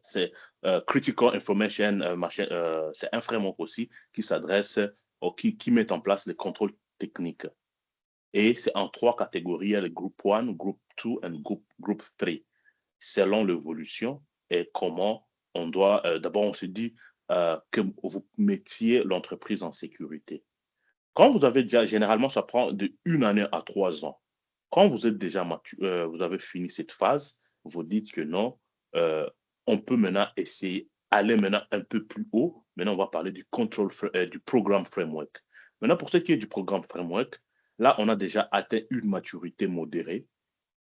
Speaker 3: c'est Critical Information, c'est un framework aussi qui s'adresse, qui met en place les contrôles techniques. Et c'est en 3 catégories, il y a le groupe 1, groupe 2 et groupe 3. Selon l'évolution et comment on doit, d'abord on se dit que vous mettiez l'entreprise en sécurité. Quand vous avez déjà, généralement ça prend de 1 année à 3 ans. Quand vous êtes déjà mature, vous avez fini cette phase, vous dites que non, on peut maintenant essayer, aller maintenant un peu plus haut. Maintenant, on va parler du programme framework. Maintenant, pour ce qui est du programme framework, là, on a déjà atteint une maturité modérée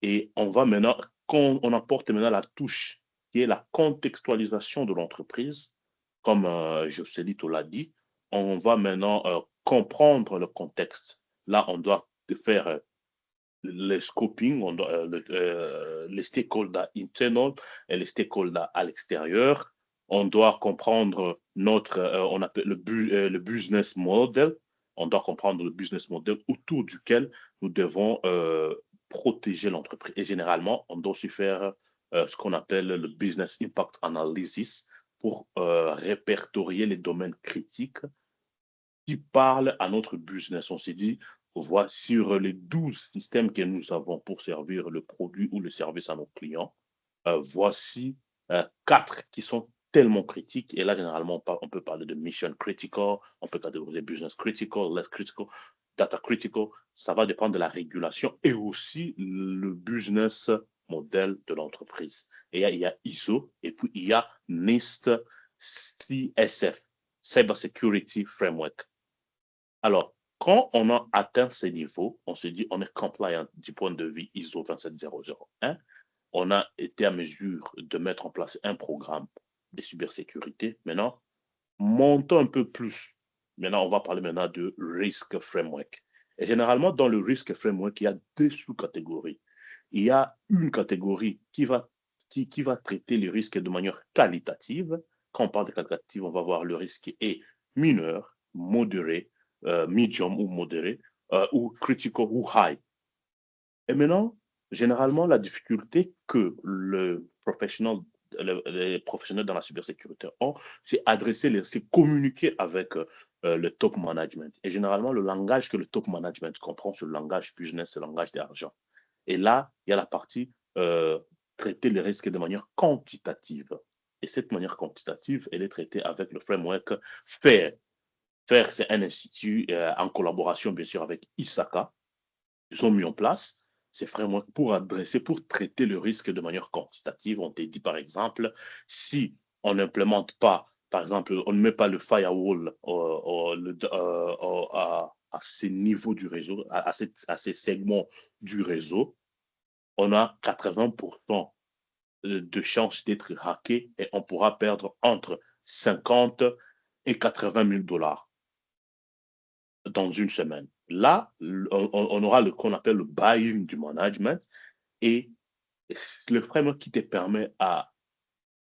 Speaker 3: et on va maintenant, quand on apporte maintenant la touche qui est la contextualisation de l'entreprise, comme Jocelito l'a dit, on va maintenant comprendre le contexte. Là, on doit faire le scoping, les stakeholders internal et les stakeholders à l'extérieur. On doit comprendre on appelle le business model. On doit comprendre le business model autour duquel nous devons protéger l'entreprise. Et généralement, on doit aussi faire ce qu'on appelle le business impact analysis pour répertorier les domaines critiques qui parlent à notre business. On s'est dit, voici sur les 12 systèmes que nous avons pour servir le produit ou le service à nos clients, voici 4 qui sont tellement critiques. Et là, généralement, on peut parler de mission critical, on peut catégoriser business critical, less critical, data critical. Ça va dépendre de la régulation et aussi le business model de l'entreprise. Et il y a ISO et puis il y a NIST CSF, Cyber Security Framework. Alors, quand on a atteint ces niveaux, on se dit on est compliant du point de vue ISO 27001. On a été à mesure de mettre en place un programme de cybersécurité. Maintenant, montons un peu plus. Maintenant, on va parler maintenant de Risk Framework. Et généralement, dans le Risk Framework, il y a deux sous-catégories. Il y a une catégorie qui va traiter les risques de manière qualitative. Quand on parle de qualitative, on va voir le risque est mineur, modéré, medium ou modéré, ou critical ou high. Et maintenant, généralement, la difficulté que les professionnels dans la cybersécurité ont, c'est c'est communiquer avec le top management. Et généralement, le langage que le top management comprend, c'est le langage business, c'est le langage d'argent. Et là, il y a la partie traiter les risques de manière quantitative. Et cette manière quantitative, elle est traitée avec le framework FAIR. FAIR, c'est un institut en collaboration, bien sûr, avec ISACA. Ils ont mis en place ces frameworks pour traiter le risque de manière quantitative. On t'a dit, par exemple, si on n'implémente pas, par exemple, on ne met pas le firewall à ces niveaux du réseau, à ces segments du réseau, on a 80% de chances d'être hacké et on pourra perdre entre 50 et 80 000 dollars dans une semaine. Là, on aura ce qu'on appelle le buy-in du management et le framework qui te permet à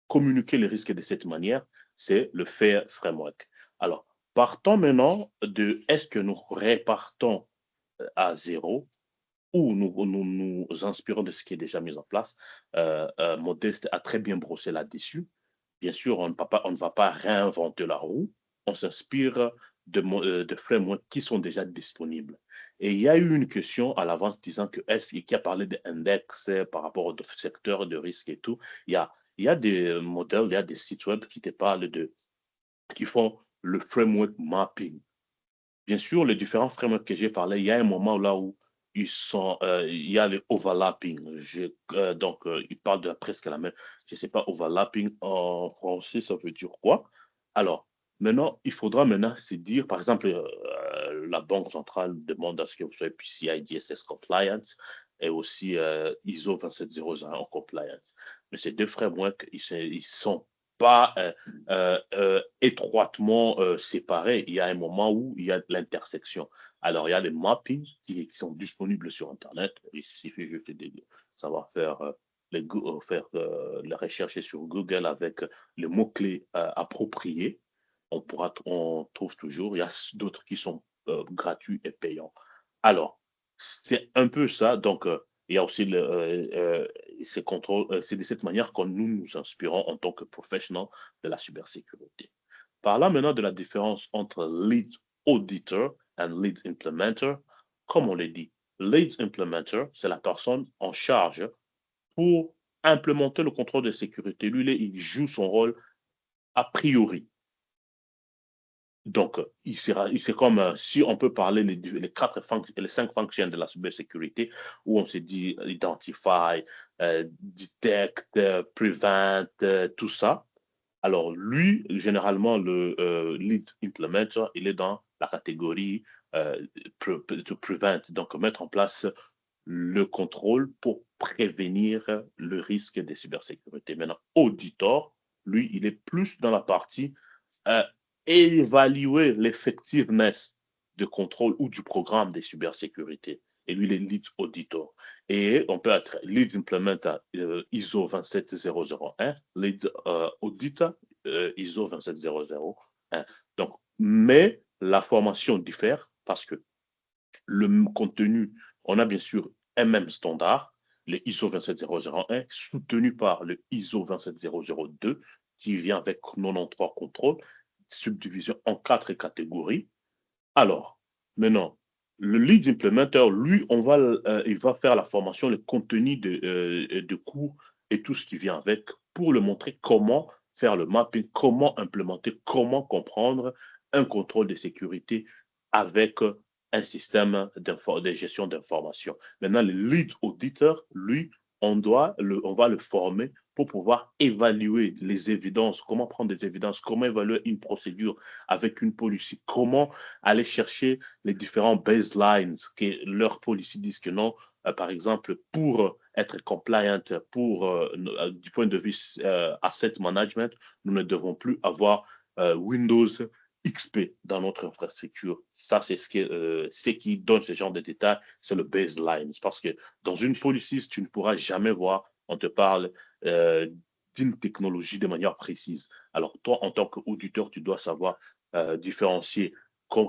Speaker 3: communiquer les risques de cette manière, c'est le FAIR framework. Alors, partons maintenant de est-ce que nous répartons à zéro ou nous inspirons de ce qui est déjà mis en place. Modeste a très bien brossé là-dessus. Bien sûr, on ne va pas réinventer la roue. On s'inspire de frameworks qui sont déjà disponibles. Et il y a eu une question à l'avance disant que qui a parlé d'index par rapport au secteur de risque et tout. Il y a des modèles, il y a des sites web qui te parlent qui font le framework mapping. Bien sûr, les différents frameworks que j'ai parlé, il y a un moment là où il y a le overlapping. Donc, ils parlent de presque la même. Je ne sais pas, overlapping en français, ça veut dire quoi? Alors, maintenant, il faudra maintenant se dire, par exemple, la Banque centrale demande à ce que vous soyez PCI DSS compliance et aussi ISO 27001 en compliance. Mais ces deux frameworks, ils sont pas étroitement séparés. Il y a un moment où il y a l'intersection. Alors, il y a les mappings qui sont disponibles sur Internet. Il suffit juste de savoir faire la recherche sur Google avec les mots-clés appropriés. On trouve toujours. Il y a d'autres qui sont gratuits et payants. Alors, c'est un peu ça. Donc, il y a aussi ces contrôles. C'est de cette manière que nous inspirons en tant que professionnels de la cybersécurité. Parlons maintenant de la différence entre lead auditor et lead implementer. Comme on l'a dit, lead implementer, c'est la personne en charge pour implémenter le contrôle de sécurité. Lui, il joue son rôle a priori. Donc, c'est comme si on peut parler les 5 fonctions de la cybersécurité où on se dit identify, detect, prevent, tout ça. Alors, lui, généralement, le lead implementer, il est dans la catégorie to prevent, donc mettre en place le contrôle pour prévenir le risque de cybersécurité. Maintenant, auditor, lui, il est plus dans la partie évaluer l'effectiveness de contrôle ou du programme de cybersécurité. et lui, il est lead auditor. Et on peut être lead implementer ISO 27001, lead auditor ISO 27001. Donc, mais la formation diffère parce que le contenu, on a bien sûr un même standard, le ISO 27001, soutenu par le ISO 27002, qui vient avec 93 contrôles, subdivision en 4 catégories. Alors, maintenant, le lead implementer, lui, il va faire la formation, le contenu de cours et tout ce qui vient avec pour le montrer comment faire le mapping, comment implémenter, comment comprendre un contrôle de sécurité avec un système de gestion d'information. Maintenant, le lead auditor, lui, on va le former pour pouvoir évaluer les évidences, comment prendre des évidences, comment évaluer une procédure avec une policy, comment aller chercher les différents baselines que leur policy disent que non. Par exemple, pour être compliant, du point de vue asset management, nous ne devons plus avoir Windows XP dans notre infrastructure. Ça, c'est ce qui donne ce genre de détails, c'est le baseline. Parce que dans une policy, tu ne pourras jamais voir, on te parle d'une technologie de manière précise. Alors, toi, en tant qu'auditeur, tu dois savoir différencier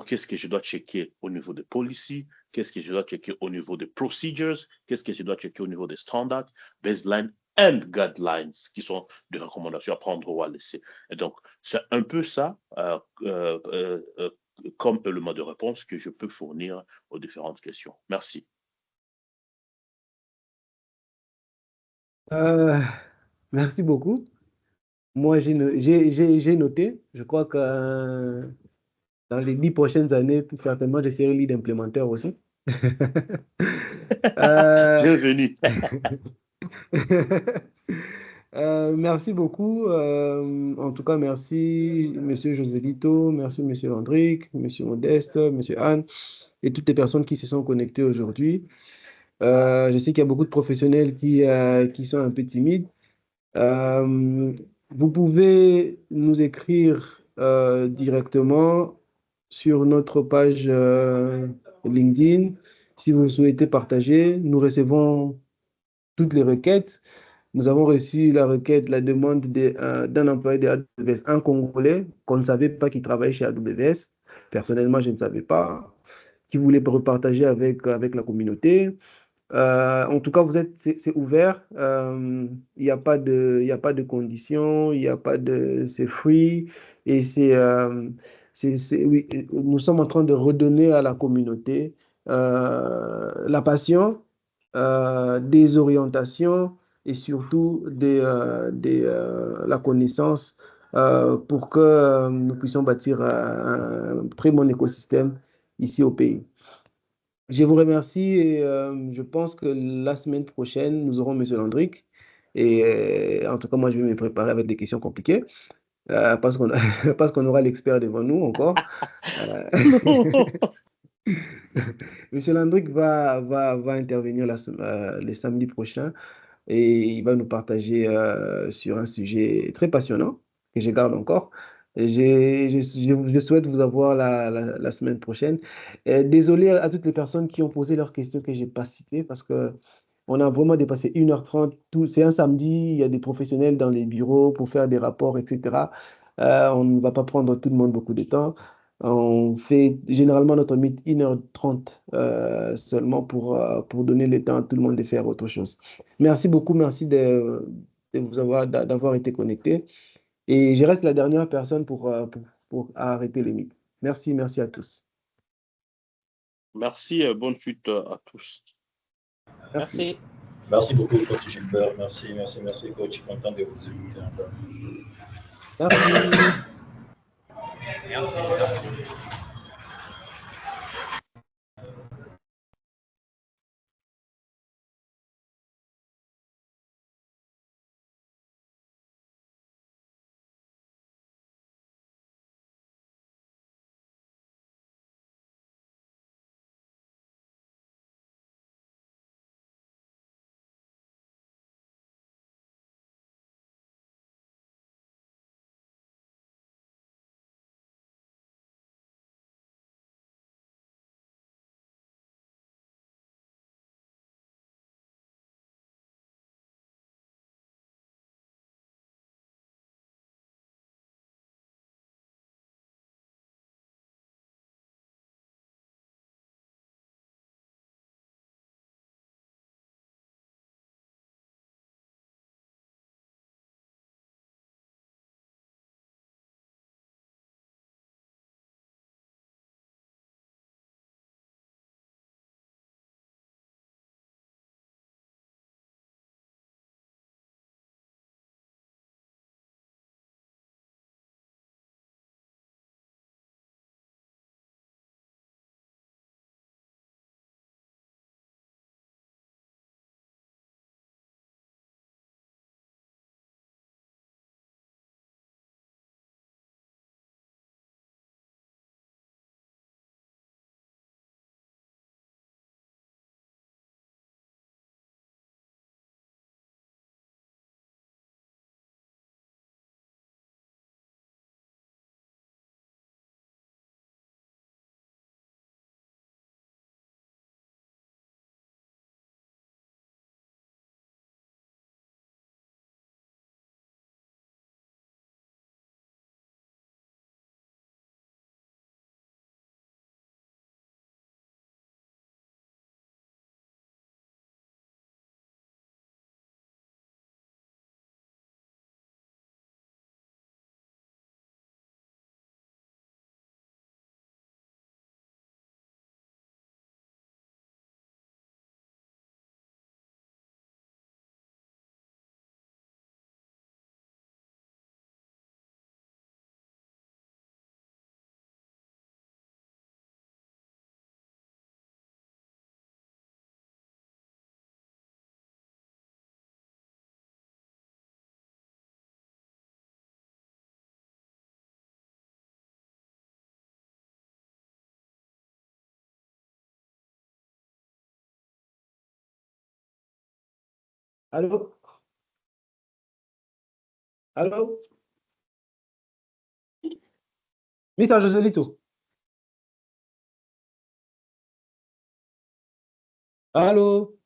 Speaker 3: qu'est-ce que je dois checker au niveau de policy, qu'est-ce que je dois checker au niveau de procedures, qu'est-ce que je dois checker au niveau des standards, baseline and guidelines, qui sont des recommandations à prendre ou à laisser. Et donc, c'est un peu ça comme élément de réponse que je peux fournir aux différentes questions. Merci.
Speaker 2: Merci beaucoup. Moi, j'ai noté. Je crois que dans les 10 prochaines années, certainement, je serai lead implémentaire aussi.
Speaker 3: Bienvenue.
Speaker 2: Merci beaucoup. En tout cas, merci, Monsieur Joselito, merci, Monsieur Andric, Monsieur Modeste, Monsieur Anne et toutes les personnes qui se sont connectées aujourd'hui. Je sais qu'il y a beaucoup de professionnels qui sont un peu timides. Euh, Vous pouvez nous écrire directement sur notre page LinkedIn si vous souhaitez partager. Nous recevons toutes les requêtes. Nous avons reçu la requête, la demande d'un employé de AWS, un Congolais qu'on ne savait pas qu'il travaillait chez AWS. Personnellement, je ne savais pas, qui voulait repartager avec la communauté. En tout cas, c'est ouvert. Il y a pas de conditions, il y a pas de, c'est free et oui, nous sommes en train de redonner à la communauté la passion, des orientations et surtout la connaissance pour que nous puissions bâtir un très bon écosystème ici au pays. Je vous remercie et je pense que la semaine prochaine, nous aurons Monsieur Landric. Et en tout cas, moi, je vais me préparer avec des questions compliquées parce qu'on aura l'expert devant nous encore. Monsieur Landric va intervenir les samedis prochains et il va nous partager sur un sujet très passionnant que je garde encore. Je souhaite vous avoir la semaine prochaine. Désolé à toutes les personnes qui ont posé leurs questions que je n'ai pas citées parce que on a vraiment dépassé 1h30. C'est un samedi, il y a des professionnels dans les bureaux pour faire des rapports, etc. On ne va pas prendre tout le monde beaucoup de temps. On fait généralement notre meet 1h30 seulement pour donner le temps à tout le monde de faire autre chose. Merci beaucoup, merci d'avoir été connecté. Et je reste la dernière personne pour arrêter les mythes. Merci, merci à tous.
Speaker 3: Merci, bonne suite à tous.
Speaker 1: Merci.
Speaker 7: Merci beaucoup, coach Gilbert. Merci, merci, merci, coach. Content de vous écouter encore.
Speaker 2: Merci.
Speaker 7: Merci, merci.
Speaker 2: Allô? Allô? Mr. Joselito. Allô?